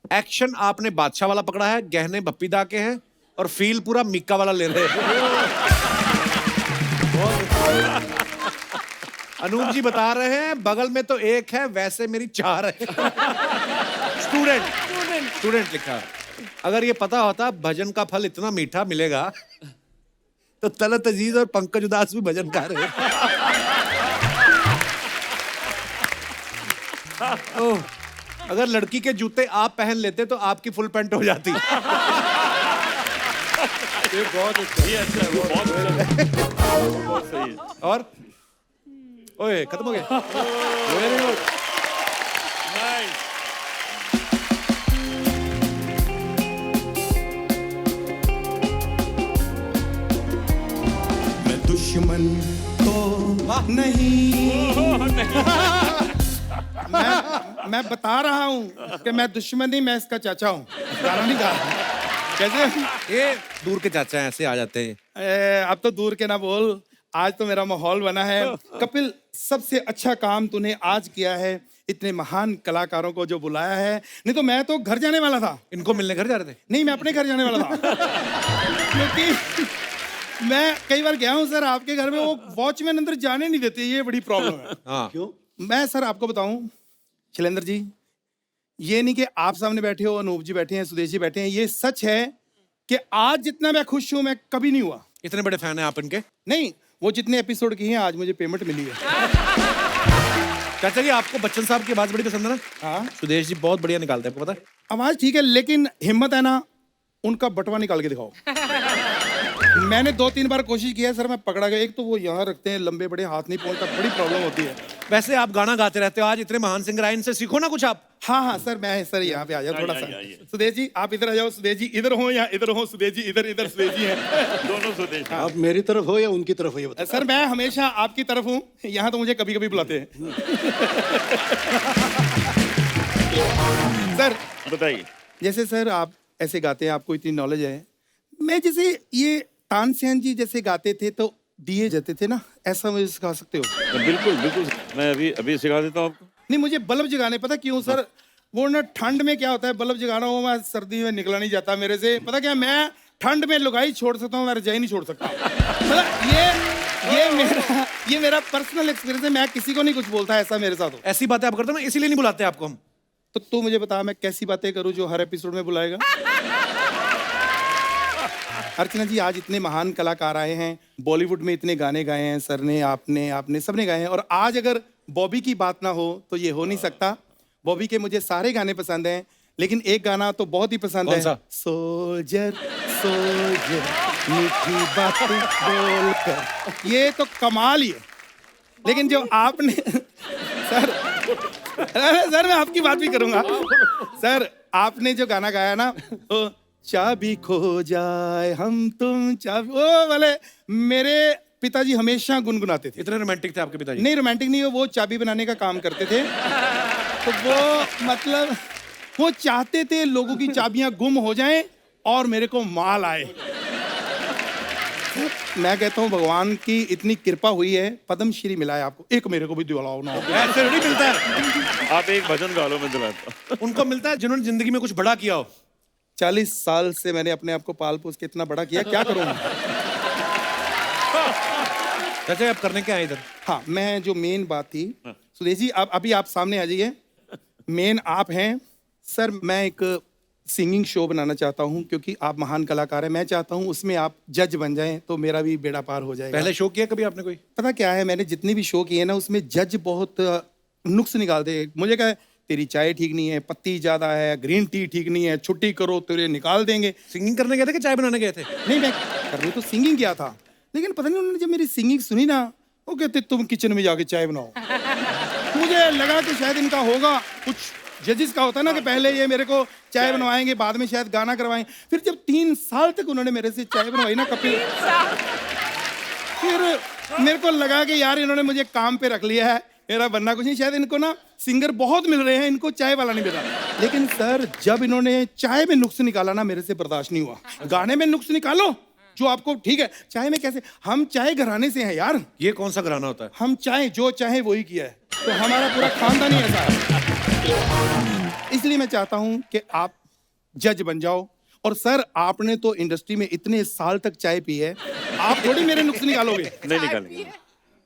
एक्शन आपने बादशाह वाला पकड़ा है, गहने बप्पीदा के हैं और फील पूरा मिक्का वाला ले रहे हैं. अनूप जी बता रहे हैं बगल में तो एक है, वैसे मेरी 4 है. स्टूडेंट लिखा. अगर ये पता होता भजन का फल इतना मीठा मिलेगा तो तलत अजीज और पंकज उदास भी भजन गा रहे हैं. ओह, अगर लड़की के जूते आप पहन लेते तो आपकी फुल पैंट हो जाती. ये बहुत अच्छा ये अच्छा है, वो बहुत अच्छा है, वो बहुत सही है. और ओए खत्म हो गया. Very good. Nice. मैं दुश्मन तो नहीं, मैं बता रहा हूँ कि मैं दुश्मन नहीं, मैं इसका चाचा हूँ. गाना नहीं गा रहा. कैसे ये दूर के चाचा हैं, ऐसे आ जाते हैं. अब तो दूर के ना बोल, आज तो मेरा माहौल बना है. कपिल, सबसे अच्छा काम तूने आज किया है, इतने महान कलाकारों को जो बुलाया है. नहीं तो मैं तो घर जाने वाला था. इनको मिलने घर जा रहे थे. नहीं, मैं अपने घर जाने वाला था. क्योंकि मैं कई बार गया हूँ सर आपके घर में, वो वॉचमैन अंदर जाने नहीं देते. ये बड़ी प्रॉब्लम है. हाँ. क्यों? मैं सर आपको बताऊं शैलेंद्र जी, ये नहीं कि आप सामने बैठे हो, अनूप जी बैठे हैं, सुदेश जी बैठे हैं, ये सच है कि आज जितना मैं खुश हूं मैं कभी नहीं हुआ. इतने बड़े फैन हैं आप इनके. नहीं, वो जितने एपिसोड की हैं आज मुझे पेमेंट मिली है. चाचा जी आपको बच्चन साहब की आवाज बड़ी पसंद है ना. हाँ, सुदेश जी बहुत बढ़िया निकालते हैं, आपको पता है. आवाज ठीक है, लेकिन हिम्मत है ना, उनका बटवा निकाल के दिखाओ. मैंने 2-3 बार कोशिश किया सर, मैं पकड़ा गया. एक तो वो यहाँ रखते हैं, लंबे बड़े हाथ नहीं पहुंचता, बड़ी प्रॉब्लम होती है. वैसे आप गाना गाते रहते हो, आज इतने महान सिंगर आए, इनसे सीखो ना कुछ आप. हाँ हाँ सर, मैं सर यहाँ पे आ जाओ थोड़ा सा. सुदेश जी आप इधर आ जाओ. सुदेश जी इधर हो या इधर हो? सुदेश जी इधर, इधर सुदेश जी हैं. दोनों स्वदेश. आप मेरी तरफ हो या उनकी तरफ हो, ये बताओ. सर मैं हमेशा आपकी तरफ हूँ. यहाँ तो मुझे कभी कभी बुलाते हैं. सर बताइए. जैसे सर आप ऐसे गाते हैं, आपको इतनी नॉलेज है. मैं जैसे ये तानसेन जी जैसे गाते थे तो दिए जाते थे ना, ऐसा मुझे सिखा सकते हो? बिल्कुल बिल्कुल, मैं अभी सिखा देता हूँ आपको. नहीं, मुझे बल्ब जगाने, पता क्यों सर, वो ना ठंड में क्या होता है, बल्ब जगाना हो, मैं सर्दी में निकला नहीं जाता मेरे से. पता क्या, मैं ठंड में लुगाई छोड़ सकता हूँ, मैं रजाई नहीं छोड़ सकता. मतलब ये मेरा पर्सनल एक्सपीरियंस है. मैं किसी को नहीं कुछ बोलता, ऐसा मेरे साथ हो. ऐसी बातें आप करते हो ना, इसीलिए नहीं बुलाते आपको हम. तो तू मुझे बता, मैं कैसी बातें करूं जो हर एपिसोड में बुलाएगा? अर्चना जी, आज इतने महान कलाकार आए हैं, बॉलीवुड में इतने गाने गाए हैं सर ने, आपने सबने गाए हैं, और आज अगर बॉबी की बात ना हो तो ये हो नहीं सकता. बॉबी के मुझे सारे गाने पसंद हैं, लेकिन एक गाना तो बहुत ही पसंद है. सोल्जर सोल्जर मीठी बात बोल कर, ये तो कमाल ही है. लेकिन जो आपने सर मैं आपकी बात भी करूंगा. सर आपने जो गाना गाया ना, तो चाबी खो जाए हम तुम चाबी, वो वाले मेरे पिताजी हमेशा गुनगुनाते थे. इतने रोमांटिक थे आपके पिताजी? नहीं, रोमांटिक नहीं, वो चाबी बनाने का काम करते थे. तो वो मतलब वो चाहते थे लोगों की चाबियां गुम हो जाएं और मेरे को माल आए. मैं कहता हूँ भगवान की इतनी कृपा हुई है, पद्मश्री मिला है आपको. एक मेरे को भी दिलाओ ना. ऐसे नहीं मिलता है. आप एक भजन गा लो, मैं दिलाता. उनको मिलता है जिन्होंने जिंदगी में कुछ बड़ा किया हो. 40 साल से मैंने अपने आप को पाल पोस के इतना बड़ा किया, क्या करूँ. चाचा आप करने क्या आए इधर? हाँ, मैं जो मेन बात थी, सुदेश जी अभी आप सामने आ जाइए. मेन आप हैं सर. मैं एक सिंगिंग शो बनाना चाहता हूँ, क्योंकि आप महान कलाकार हैं. मैं चाहता हूँ उसमें आप जज बन जाएं, तो मेरा भी बेड़ा पार हो जाएगा. पहले शो किया कभी आपने कोई? पता क्या है, मैंने जितने भी शो किए ना, उसमें जज बहुत नुक्स निकालते. मुझे क्या है, तेरी चाय ठीक नहीं है, पत्ती ज्यादा है, ग्रीन टी ठीक नहीं है, छुट्टी करो तेरे निकाल देंगे. सिंगिंग करने गए थे कि चाय बनाने गए थे? नहीं, मैं करने तो सिंगिंग किया था, लेकिन पता नहीं उन्होंने जब मेरी सिंगिंग सुनी ना, वो कहते तुम किचन में जाके चाय बनाओ. मुझे लगा कि शायद इनका होगा कुछ, जजेस का होता है ना कि पहले ये मेरे को चाय बनवाएंगे, बाद में शायद गाना करवाएंगे. फिर जब 3 साल तक उन्होंने मेरे से चाय बनवाई ना कपिल, फिर मेरे को लगा कि यार इन्होंने मुझे काम पे रख लिया है, मेरा बनना कुछ नहीं, शायद इनको ना सिंगर बहुत मिल रहे हैं, इनको चाय वाला नहीं मिला। लेकिन सर जब इन्होंने चाय में नुक्स निकाला ना, मेरे से बर्दाश्त नहीं हुआ। गाने में नुक्स निकालो जो आपको ठीक है, चाय में कैसे? हम चाय घराने से हैं यार। ये कौन सा घराना होता है? हम चाहे जो चाहे वही किया है, तो हमारा पूरा खानदान ही ऐसा है। इसलिए मैं चाहता हूं कि आप जज बन जाओ। और सर आपने तो इंडस्ट्री में इतने साल तक चाय पी है, आप थोड़ी मेरे नुक्स निकालोगे। नहीं निकालेंगे।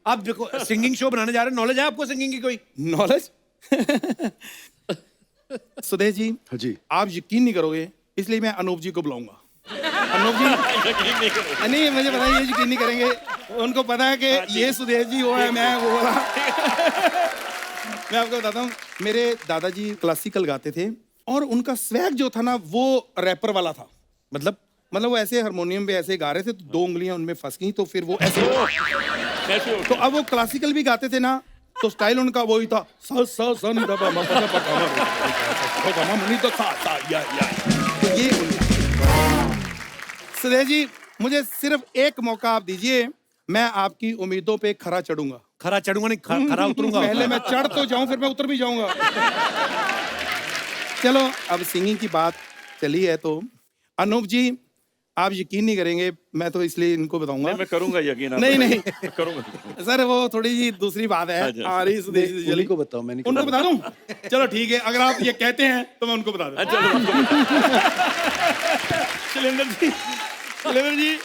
आप देखो सिंगिंग शो बनाने जा रहे हैं, नॉलेज है आपको सिंगिंग की कोई? नॉलेज सुदेश जी, हाँ जी। आप यकीन नहीं करोगे, इसलिए मैं अनूप जी को बुलाऊंगा। अनूप जी नहीं, मुझे पता है ये यकीन नहीं करेंगे, उनको पता है कि ये सुदेश जी वो है, मैं वो वाला। मैं आपको बताता हूँ, मेरे दादाजी क्लासिकल गाते थे और उनका स्वैग जो था ना वो रैपर वाला था। मतलब वो ऐसे हारमोनियम पे ऐसे गा रहे थे तो 2 उंगलियां उनमें फंस गई, तो फिर वो ऐसे तो अब वो क्लासिकल भी गाते थे ना, तो स्टाइल उनका वही था। सा सा सा नी दा पा मा पा दा पा गा मा मा नी दा सा सा या। तो ये सुदेश जी, मुझे सिर्फ एक मौका आप दीजिए, मैं आपकी उम्मीदों पे खरा चढ़ूंगा। खरा चढ़ूंगा नहीं, खरा उतरूंगा। पहले मैं चढ़ तो जाऊं, फिर मैं उतर भी जाऊंगा। चलो अब सिंगिंग की बात चली है तो अनूप जी आप यकीन नहीं करेंगे, मैं तो इसलिए इनको बताऊंगा। नहीं, मैं करूंगा यकीन। नहीं करूंगा सर, वो थोड़ी जी दूसरी बात है। आ रही सुदेश जी, उन्हीं को बताओ, मैं नहीं उनको बता दूं? चलो ठीक है, अगर आप ये कहते हैं तो मैं उनको बता दूं। शैलेंद्र जी,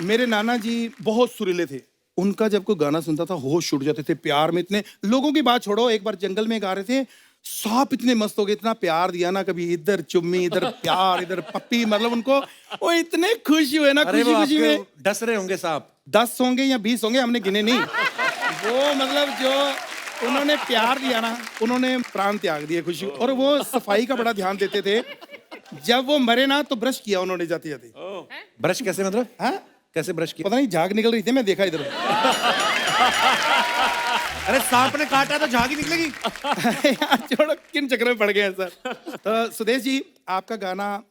मेरे नाना जी बहुत सुरीले थे। उनका जब कोई गाना सुनता था होश उड़ जाते थे। प्यार में इतने लोगों की बात छोड़ो, एक बार जंगल में गा रहे थे, सांप इतने मस्त हो गए, इतना प्यार दिया ना, कभी इधर चुम्मी, इधर प्यार, इधर पप्पी, मतलब उनको वो इतने खुश हुए ना, खुशी खुशी में। डस रहे होंगे साहब। 10 होंगे या 20 होंगे, हमने गिने नहीं। वो मतलब जो उन्होंने प्यार दिया ना, उन्होंने प्राण त्याग दिए खुशी। और वो सफाई का बड़ा ध्यान देते थे। जब वो मरे ना तो ब्रश किया उन्होंने जाते जाते। ब्रश कैसे मतलब? हाँ कैसे ब्रश किया? पता नहीं, झाग निकल रही थी, मैं देखा इधर। अरे सांप ने काटा तो झाग ही निकलेगी। यार छोड़ो, किन चक्कर में पड़ गए हैं सर। तो सुदेश जी, आपका गाना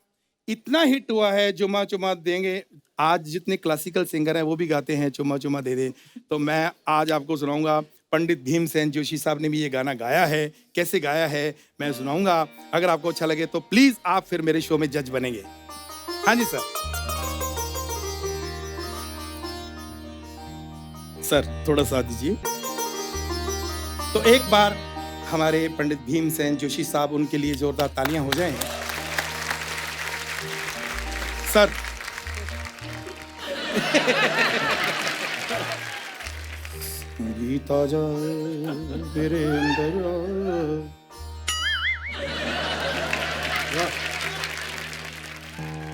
इतना हिट हुआ है, चुमा चुमा देंगे। आज जितने क्लासिकल सिंगर हैं वो भी गाते हैं चुमा चुमा दे दे। तो मैं आज आपको सुनाऊंगा। पंडित भीमसेन जोशी साहब ने भी ये गाना गाया है, कैसे गाया है मैं सुनाऊंगा। अगर आपको अच्छा लगे तो प्लीज आप फिर मेरे शो में जज बनेंगे। हाँ जी सर। सर थोड़ा साथ दीजिए। तो एक बार हमारे पंडित भीमसेन जोशी साहब, उनके लिए जोरदार तालियां हो जाएं। सर गीत आ जाए मेरे अंदर।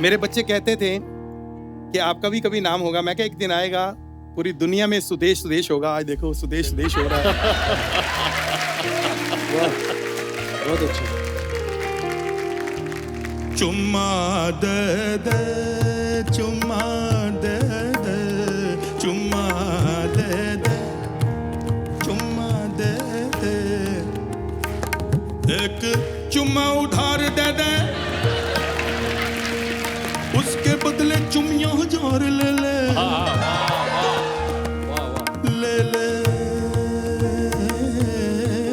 मेरे बच्चे कहते थे कि आपका भी कभी नाम होगा। मैं क्या, एक दिन आएगा पूरी दुनिया में सुदेश सुदेश होगा। आज देखो सुदेश सुदेश हो रहा है। बहुत अच्छी। चुम्मा दे दे, चुम्मा दे दे, चुम्मा दे दे, चुम्मा दे दे, एक चुम्मा उधार दे दे, उसके बदले चुम्मियां 1000 ले ले। ले ले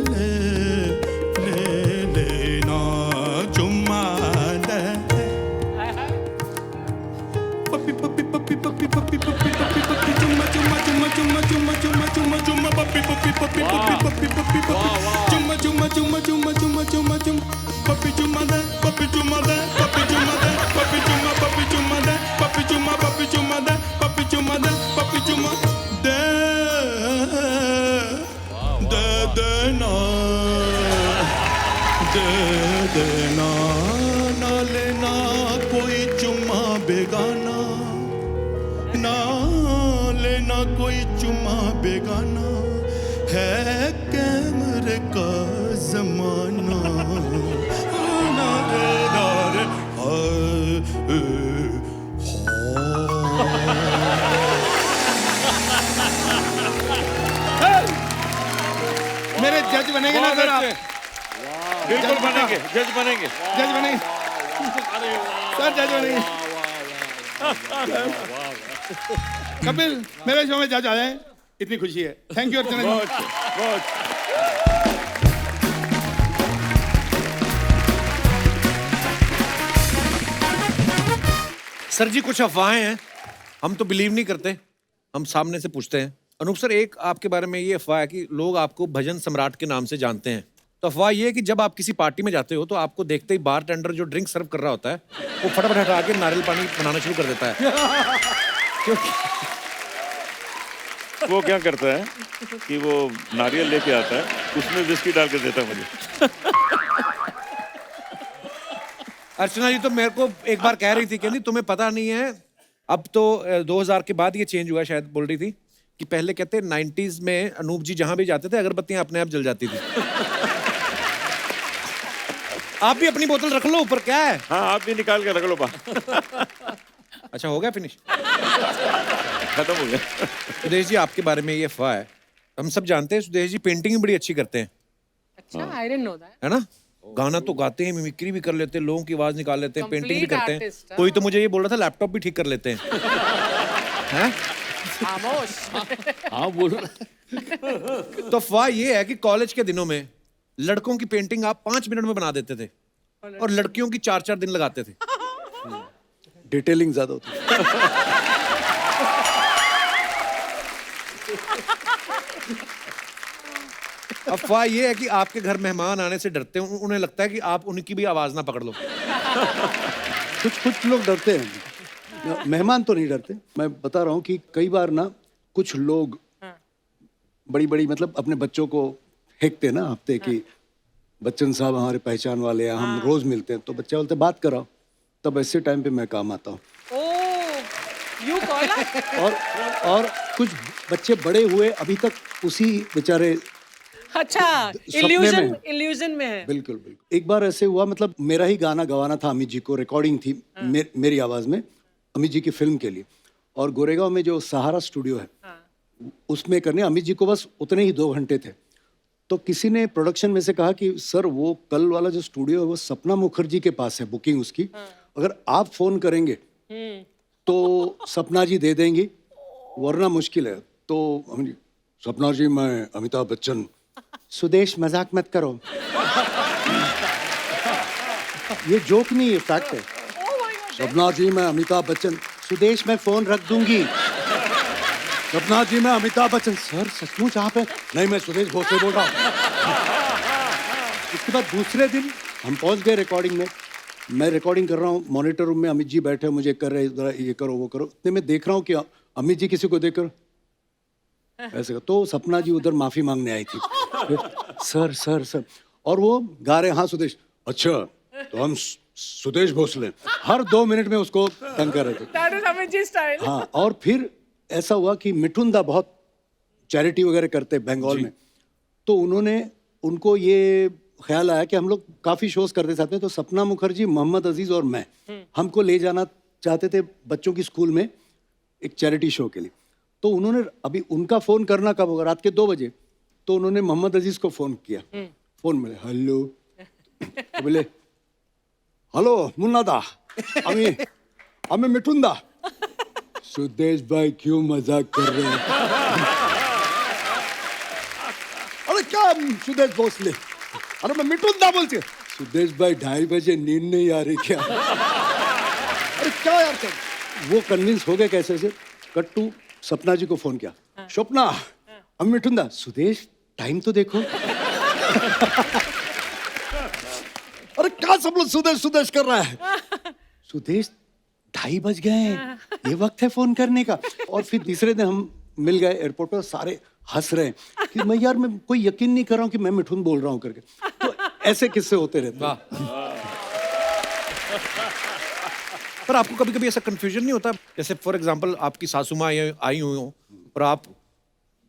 ले ले ले ना चुम्मा दे। पप्पी पप्पी पप्पी पप्पी पप्पी पप्पी पप्पी पप्पी चुम्मा चुम्मा चुम्मा चुम्मा चुम्मा चुम्मा चुम्मा चुम्मा पप्पी पप्पी पप्पी पप्पी पप्पी पप्पी पप्पी चुम्मा चुम्मा चुम्मा चुम्मा चुम्मा चुम्मा चुम्मा पप्पी चुम्मा दे, पप्पी चुम्मा दे, पप्पी चुम्मा दे, पप्पी चुम्मा, पप्पी चुम्मा दे, पप्पी चुम्मा, पप्पी चुम्मा दे, पप्पी चुम्मा दे, पप्पी चुम्मा दे दे देना, दे देना, ना लेना कोई चुम्मा बेगाना, ना लेना कोई चुम्मा बेगाना, है कैमरे का जमाना। ना रे ना रे मेरे जज बनेंगे ना सर आप? बिल्कुल बनेंगे, जज बनेंगे। जज बनेंगे सर, जज बनेंगे। कपिल, मेरे शो में जज आ जाए, इतनी खुशी है। थैंक यू अर्चना जी। बहुत सर जी कुछ अफवाहें हैं, हम तो बिलीव नहीं करते, हम सामने से पूछते हैं। अनूप सर, एक आपके बारे में ये अफवाह है कि लोग आपको भजन सम्राट के नाम से जानते हैं। तो अफवाह ये है कि जब आप किसी पार्टी में जाते हो तो आपको देखते ही बार टेंडर जो ड्रिंक सर्व कर रहा होता है वो फटाफट हटा के नारियल पानी बनाना शुरू कर देता है। क्योंकि वो क्या करता है कि वो नारियल लेके आता है, उसमें विस्की डाल के देता है मुझे। अर्चना जी तो मेरे को एक बार कह रही थी, कहती तुम्हें पता नहीं है, अब तो 2000 के बाद ये चेंज हुआ शायद, बोल रही थी कि पहले कहते 90s में अनूप जी जहां भी जाते थे अगरबत्तियां अपने आप जल जाती थी। आप भी अपनी बोतल रख लो ऊपर, क्या है? हाँ, आप भी निकाल के रख लो बा। अच्छा हो गया फिनिश? खत्म हो गया। सुदेश जी आपके बारे में ये अफवाह है, हम सब जानते हैं सुदेश जी पेंटिंग भी बड़ी अच्छी करते हैं, अच्छा, आई डिडंट नो दैट। है ना? गाना तो गाते हैं, मिमिक्री भी कर लेते हैं, लोगों की आवाज निकाल लेते हैं, पेंटिंग भी Complete करते हैं। artist, हाँ। कोई तो मुझे ये बोल रहा था लैपटॉप भी ठीक कर लेते हैं। हैं? खामोश। हाँ बोल रहा। तो अफवाह ये है कि कॉलेज के दिनों में लड़कों की पेंटिंग आप 5 मिनट में बना देते थे और लड़कियों की 4-4 दिन लगाते थे। डिटेलिंग ज्यादा होती है। अफवाह ये है कि आपके घर मेहमान आने से डरते हैं, उन्हें लगता है कि आप उनकी भी आवाज ना पकड़ लो। कुछ लोग डरते हैं, मेहमान तो नहीं डरते। मैं बता रहा हूँ कि कई बार ना कुछ लोग बड़ी बड़ी मतलब अपने बच्चों को फेंकते हैं ना हफ्ते की, बच्चन साहब हमारे पहचान वाले हैं, हम रोज मिलते हैं, तो बच्चे बोलते बात कराओ, तब ऐसे टाइम पे मैं काम आता हूँ। यू कॉल और कुछ बच्चे बड़े हुए अभी तक उसी बेचारे अच्छा, सपने में है। इल्यूजन में है। बिल्कुल बिल्कुल। एक बार ऐसे हुआ, मतलब मेरा ही गाना गवाना था अमित जी को, रिकॉर्डिंग थी मेरी आवाज में अमित जी की फिल्म के लिए, और गोरेगांव में जो सहारा स्टूडियो है उसमें करने अमित जी को बस उतने ही 2 घंटे थे। तो किसी ने प्रोडक्शन में से कहा कि सर वो कल वाला जो स्टूडियो है वो सपना मुखर्जी के पास है बुकिंग उसकी, अगर आप फोन करेंगे तो सपना जी दे देंगी वरना मुश्किल है। तो हम जी, सपना जी मैं अमिताभ बच्चन। सुदेश मजाक मत करो। ये जोक नहीं है, फैक्ट है। सपना जी मैं अमिताभ बच्चन। सुदेश मैं फोन रख दूंगी। सपना जी मैं अमिताभ बच्चन। सर सचमुच आप हैं? नहीं मैं सुदेश भोसले बोल रहा हूँ। इसके बाद दूसरे दिन हम पहुंच गए रिकॉर्डिंग में, मैं रिकॉर्डिंग कर रहा हूँ, मॉनिटर रूम में अमित जी बैठे, मुझे कर रहे जरा ये करो वो करो, इतने में देख रहा हूँ कि अमित जी किसी को देखकर ऐसे, तो सपना जी उधर माफी मांगने आई थी। सर सर सर, और वो गा रहे हाँ सुदेश, अच्छा तो हम सुदेश भोसले, हर 2 मिनट में उसको तंग कर रहे थे। That is Amit ji style. हाँ, और फिर ऐसा हुआ कि मिठुन दा बहुत चैरिटी वगैरह करते हैं बंगाल में, तो उनको ये ख्याल आया कि हम लोग काफी शोज करते साथ में, तो सपना मुखर्जी, मोहम्मद अजीज और मैं हमको ले जाना चाहते थे बच्चों की स्कूल में एक चैरिटी शो के लिए। तो उन्होंने, अभी उनका फोन करना कब होगा, रात के 2 बजे, तो उन्होंने मोहम्मद अजीज को फोन किया। फोन मिले, हेलो, तो बोले हेलो मुन्ना दा, हमें मिठुन दा। सुदेश भाई क्यों मजाक कर रहे हैं? अरे क्या सुदेश भोसले, अरे मैं मिठुन दा बोलती हूँ। सुदेश भाई 2:30 बजे नींद नहीं आ रही क्या? अरे क्या यार कर? वो कन्विंस हो गए कैसे से। कट टू सपना जी को फोन किया, स्वप्ना हम मिठुन दा। सुदेश टाइम तो देखो। अरे क्या सब लोग सुदेश सुदेश कर रहा है? सुदेश 2:30 बज गए हैं, ये वक्त है फोन करने का। और फिर तीसरे दिन हम मिल गए एयरपोर्ट पर, सारे हंस रहे हैं कि मैं कोई यकीन नहीं कर रहा हूँ कि मैं मिठुन बोल रहा हूँ करके। तो ऐसे किस्से होते रहते हैं। पर आपको कभी कभी ऐसा कंफ्यूजन नहीं होता, जैसे फॉर एग्जांपल आपकी सासू माँ आई हुई हो और आप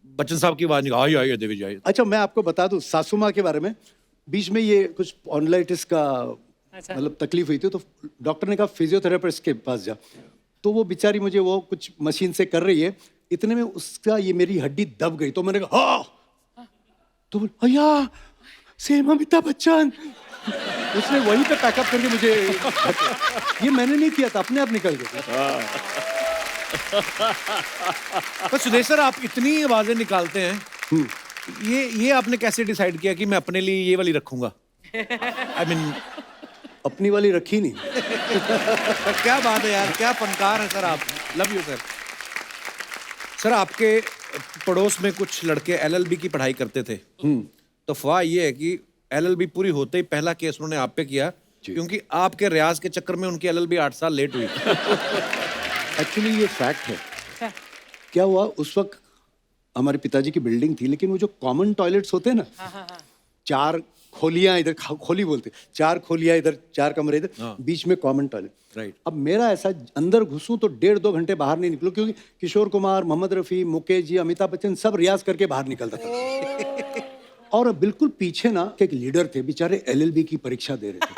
बच्चन साहब की आवाज निकाल आई देवी जी। अच्छा मैं आपको बता दूं सासू माँ के बारे में, बीच में ये कुछ ऑनलाइटिस का मतलब तकलीफ हुई थी, तो डॉक्टर ने कहा फिजियोथेरेपिस्ट के पास जा, तो वो बेचारी मुझे वो कुछ मशीन से कर रही है, इतने में उसका ये मेरी हड्डी दब गई, तो मैंने कहा हाँ, तो भैया सेम अमिताभ बच्चन। उसने वहीं पे पैकअप करके मुझे, ये मैंने नहीं किया था, अपने आप निकल गए। तो सुदेश सर आप इतनी आवाजें निकालते हैं, ये आपने कैसे डिसाइड किया कि मैं अपने लिए ये वाली रखूंगा? आई मीन अपनी वाली रखी नहीं। क्या बात है यार, क्या फनकार है सर आप। Love you sir. सर आपके पड़ोस में कुछ लड़के एलएलबी की पढ़ाई करते थे, तो अफवाह ये है कि एलएलबी पूरी होते ही पहला केस उन्होंने आप पे किया, क्योंकि आपके रियाज के चक्कर में उनकी एलएलबी 8 साल लेट हुई। एक्चुअली ये फैक्ट है। क्या हुआ उस वक्त, हमारे पिताजी की बिल्डिंग थी, लेकिन वो जो कॉमन टॉयलेट्स होते हैं ना, 4 खोलियां इधर, खोली बोलते, 4 खोलियां इधर, 4 कमरे इधर, बीच में कॉमन टॉयलेट। राइट। अब मेरा ऐसा, अंदर घुसूं तो 1.5-2 घंटे बाहर नहीं निकलूं, क्योंकि किशोर कुमार, मोहम्मद रफी, मुकेश जी, अमिताभ बच्चन सब रियाज करके बाहर निकलता था। और बिल्कुल पीछे ना एक लीडर थे, बेचारे एलएलबी की परीक्षा दे रहे थे,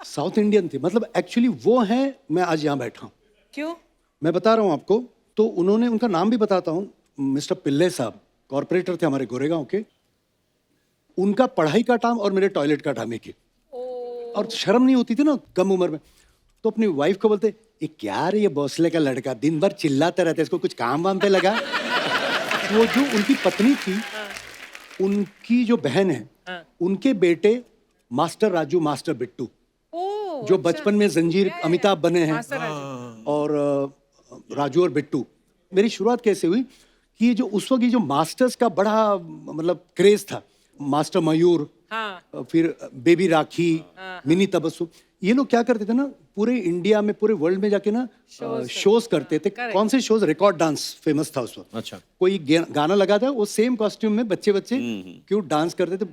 साउथ इंडियन थे, मतलब एक्चुअली वो हैं, मैं आज यहाँ बैठा हूँ। क्यों? मैं बता रहा हूँ आपको। तो उन्होंने, उनका नाम भी बताता हूँ, मिस्टर पिल्ले साहब, कॉर्पोरेटर थे हमारे गोरेगांव के। उनका पढ़ाई का टाइम और मेरे टॉयलेट का टाइम एक ही। और शर्म नहीं होती थी ना कम उम्र में, तो अपनी वाइफ को बोलते, ये क्या रे, ये भोसले का लड़का दिन भर चिल्लाता रहता है, इसको कुछ काम वाम पे लगा। वो जो उनकी पत्नी थी, उनकी जो बहन है, उनके बेटे मास्टर राजू, मास्टर बिट्टू, जो बचपन में जंजीर अमिताभ बने हैं, और राजू और बिट्टू। मेरी शुरुआत कैसे हुई कि ये जो उस वक्त ये जो मास्टर्स का बड़ा मतलब क्रेज था, मास्टर मयूर, फिर बेबी राखी, मिनी तबस्सुम, ये लोग क्या करते थे ना, पूरे इंडिया में, पूरे वर्ल्ड में जाके ना शोज करते थे। कौन से शोज? रिकॉर्ड डांस फेमस था उस वक्त। अच्छा। कोई गाना लगा था, वो सेम कॉस्ट्यूम में बच्चे क्यों डांस करते थे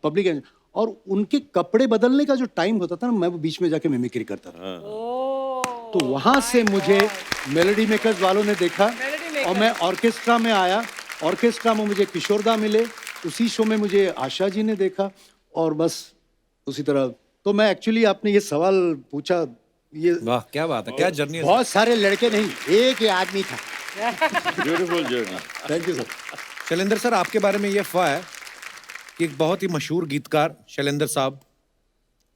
पब्लिक, और उनके कपड़े बदलने का जो टाइम होता था ना, मैं वो बीच में जाके मिमिक्री करता था। तो वहां से मुझे मेलोडी मेकर्स वालों ने देखा, और मैं ऑर्केस्ट्रा में आया। ऑर्केस्ट्रा में मुझे किशोरदा मिले, उसी शो में मुझे आशा जी ने देखा, और बस उसी तरह। तो मैं एक्चुअली, आपने ये सवाल पूछा, ये वाह क्या बात है, क्या जर्नी है। बहुत सारे लड़के नहीं, एक ही आदमी था। Beautiful journey. Thank you sir. Shailendra sir, आपके बारे में ये अफवाह है कि एक बहुत ही मशहूर गीतकार शैलेंद्र साहब,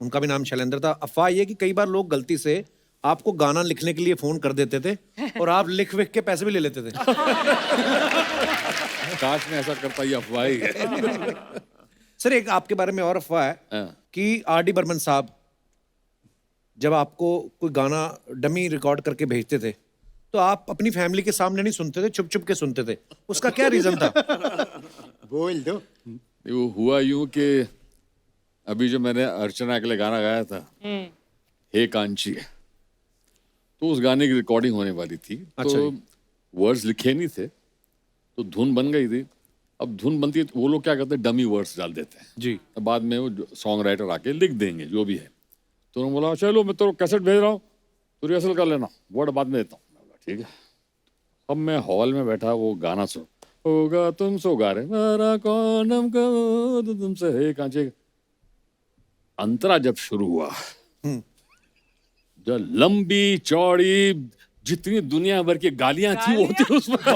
उनका भी नाम शैलेंद्र था। अफवाह ये कि कई बार लोग गलती से आपको गाना लिखने के लिए फोन कर देते थे, और आप लिख विख के पैसे भी ले लेते थे। काश में ऐसा करता, ये अफवाह ही है। सर एक आपके बारे में और अफवाह है कि आर.डी. बर्मन साहब जब आपको कोई गाना डमी रिकॉर्ड करके भेजते थे, तो आप अपनी फैमिली के सामने नहीं सुनते थे, छुप छुप के सुनते थे। उसका क्या रीजन था? बोल दो। वो हुआ यूं कि अभी जो मैंने अर्चना के लिए गाना गाया था, हे कांची, तो उस गाने की रिकॉर्डिंग होने वाली थी। अच्छा तो वर्ड्स लिखे नहीं थे, तो धुन बन गई थी। अब धुन बनती है तो वो लोग क्या करते हैं, डमी वर्ड्स डाल देते हैं जी। बाद में वो सॉन्ग राइटर आके लिख देंगे जो भी है। तो उन्होंने बोला, चलो मैं तो कैसेट भेज रहा हूँ, तो रिहर्सल कर लेना, वर्ड बाद में देता हूँ। ठीक है। अब मैं हॉल में बैठा, वो गाना सुन, होगा तुम सो गा रहे, मेरा कौन को तुमसे हे कांचे। अंतरा जब शुरू हुआ, जो लंबी चौड़ी जितनी दुनिया भर की गालियां थी वो थी उसमें। अरे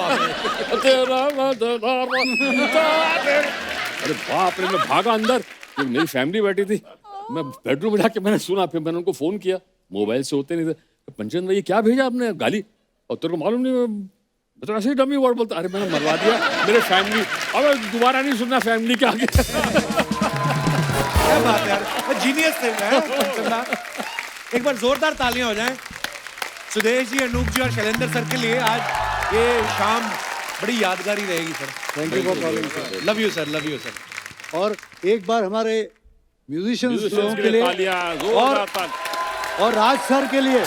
बाप रे, मैं भागा अंदर, तो मेरी फैमिली बैठी थी। मैं बेडरूम में जाके मैंने सुना, फिर मैंने उनको फोन किया, मोबाइल से होते नहीं थे। पंचन भाई क्या भेजा आपने गाली, और तेरे को मालूम नहीं, मैं तो ऐसे ही डमी वर्ड बोलता। अरे मैंने मरवा दिया मेरे फैमिली, अब दोबारा नहीं सुनना फैमिली के आगे। क्या बात है यार, जीनियस थे मैं। एक बार जोरदार तालियां हो जाएं सुदेश जी, अनूप जी और शैलेंद्र सर के लिए। आज ये शाम बड़ी यादगारी रहेगी sir. Thank you for calling sir. Love you sir, love you sir. और एक बार हमारे म्यूजिशियंस लोगों के लिए, तालियां, जोरदार तालियां। और राज सर के लिए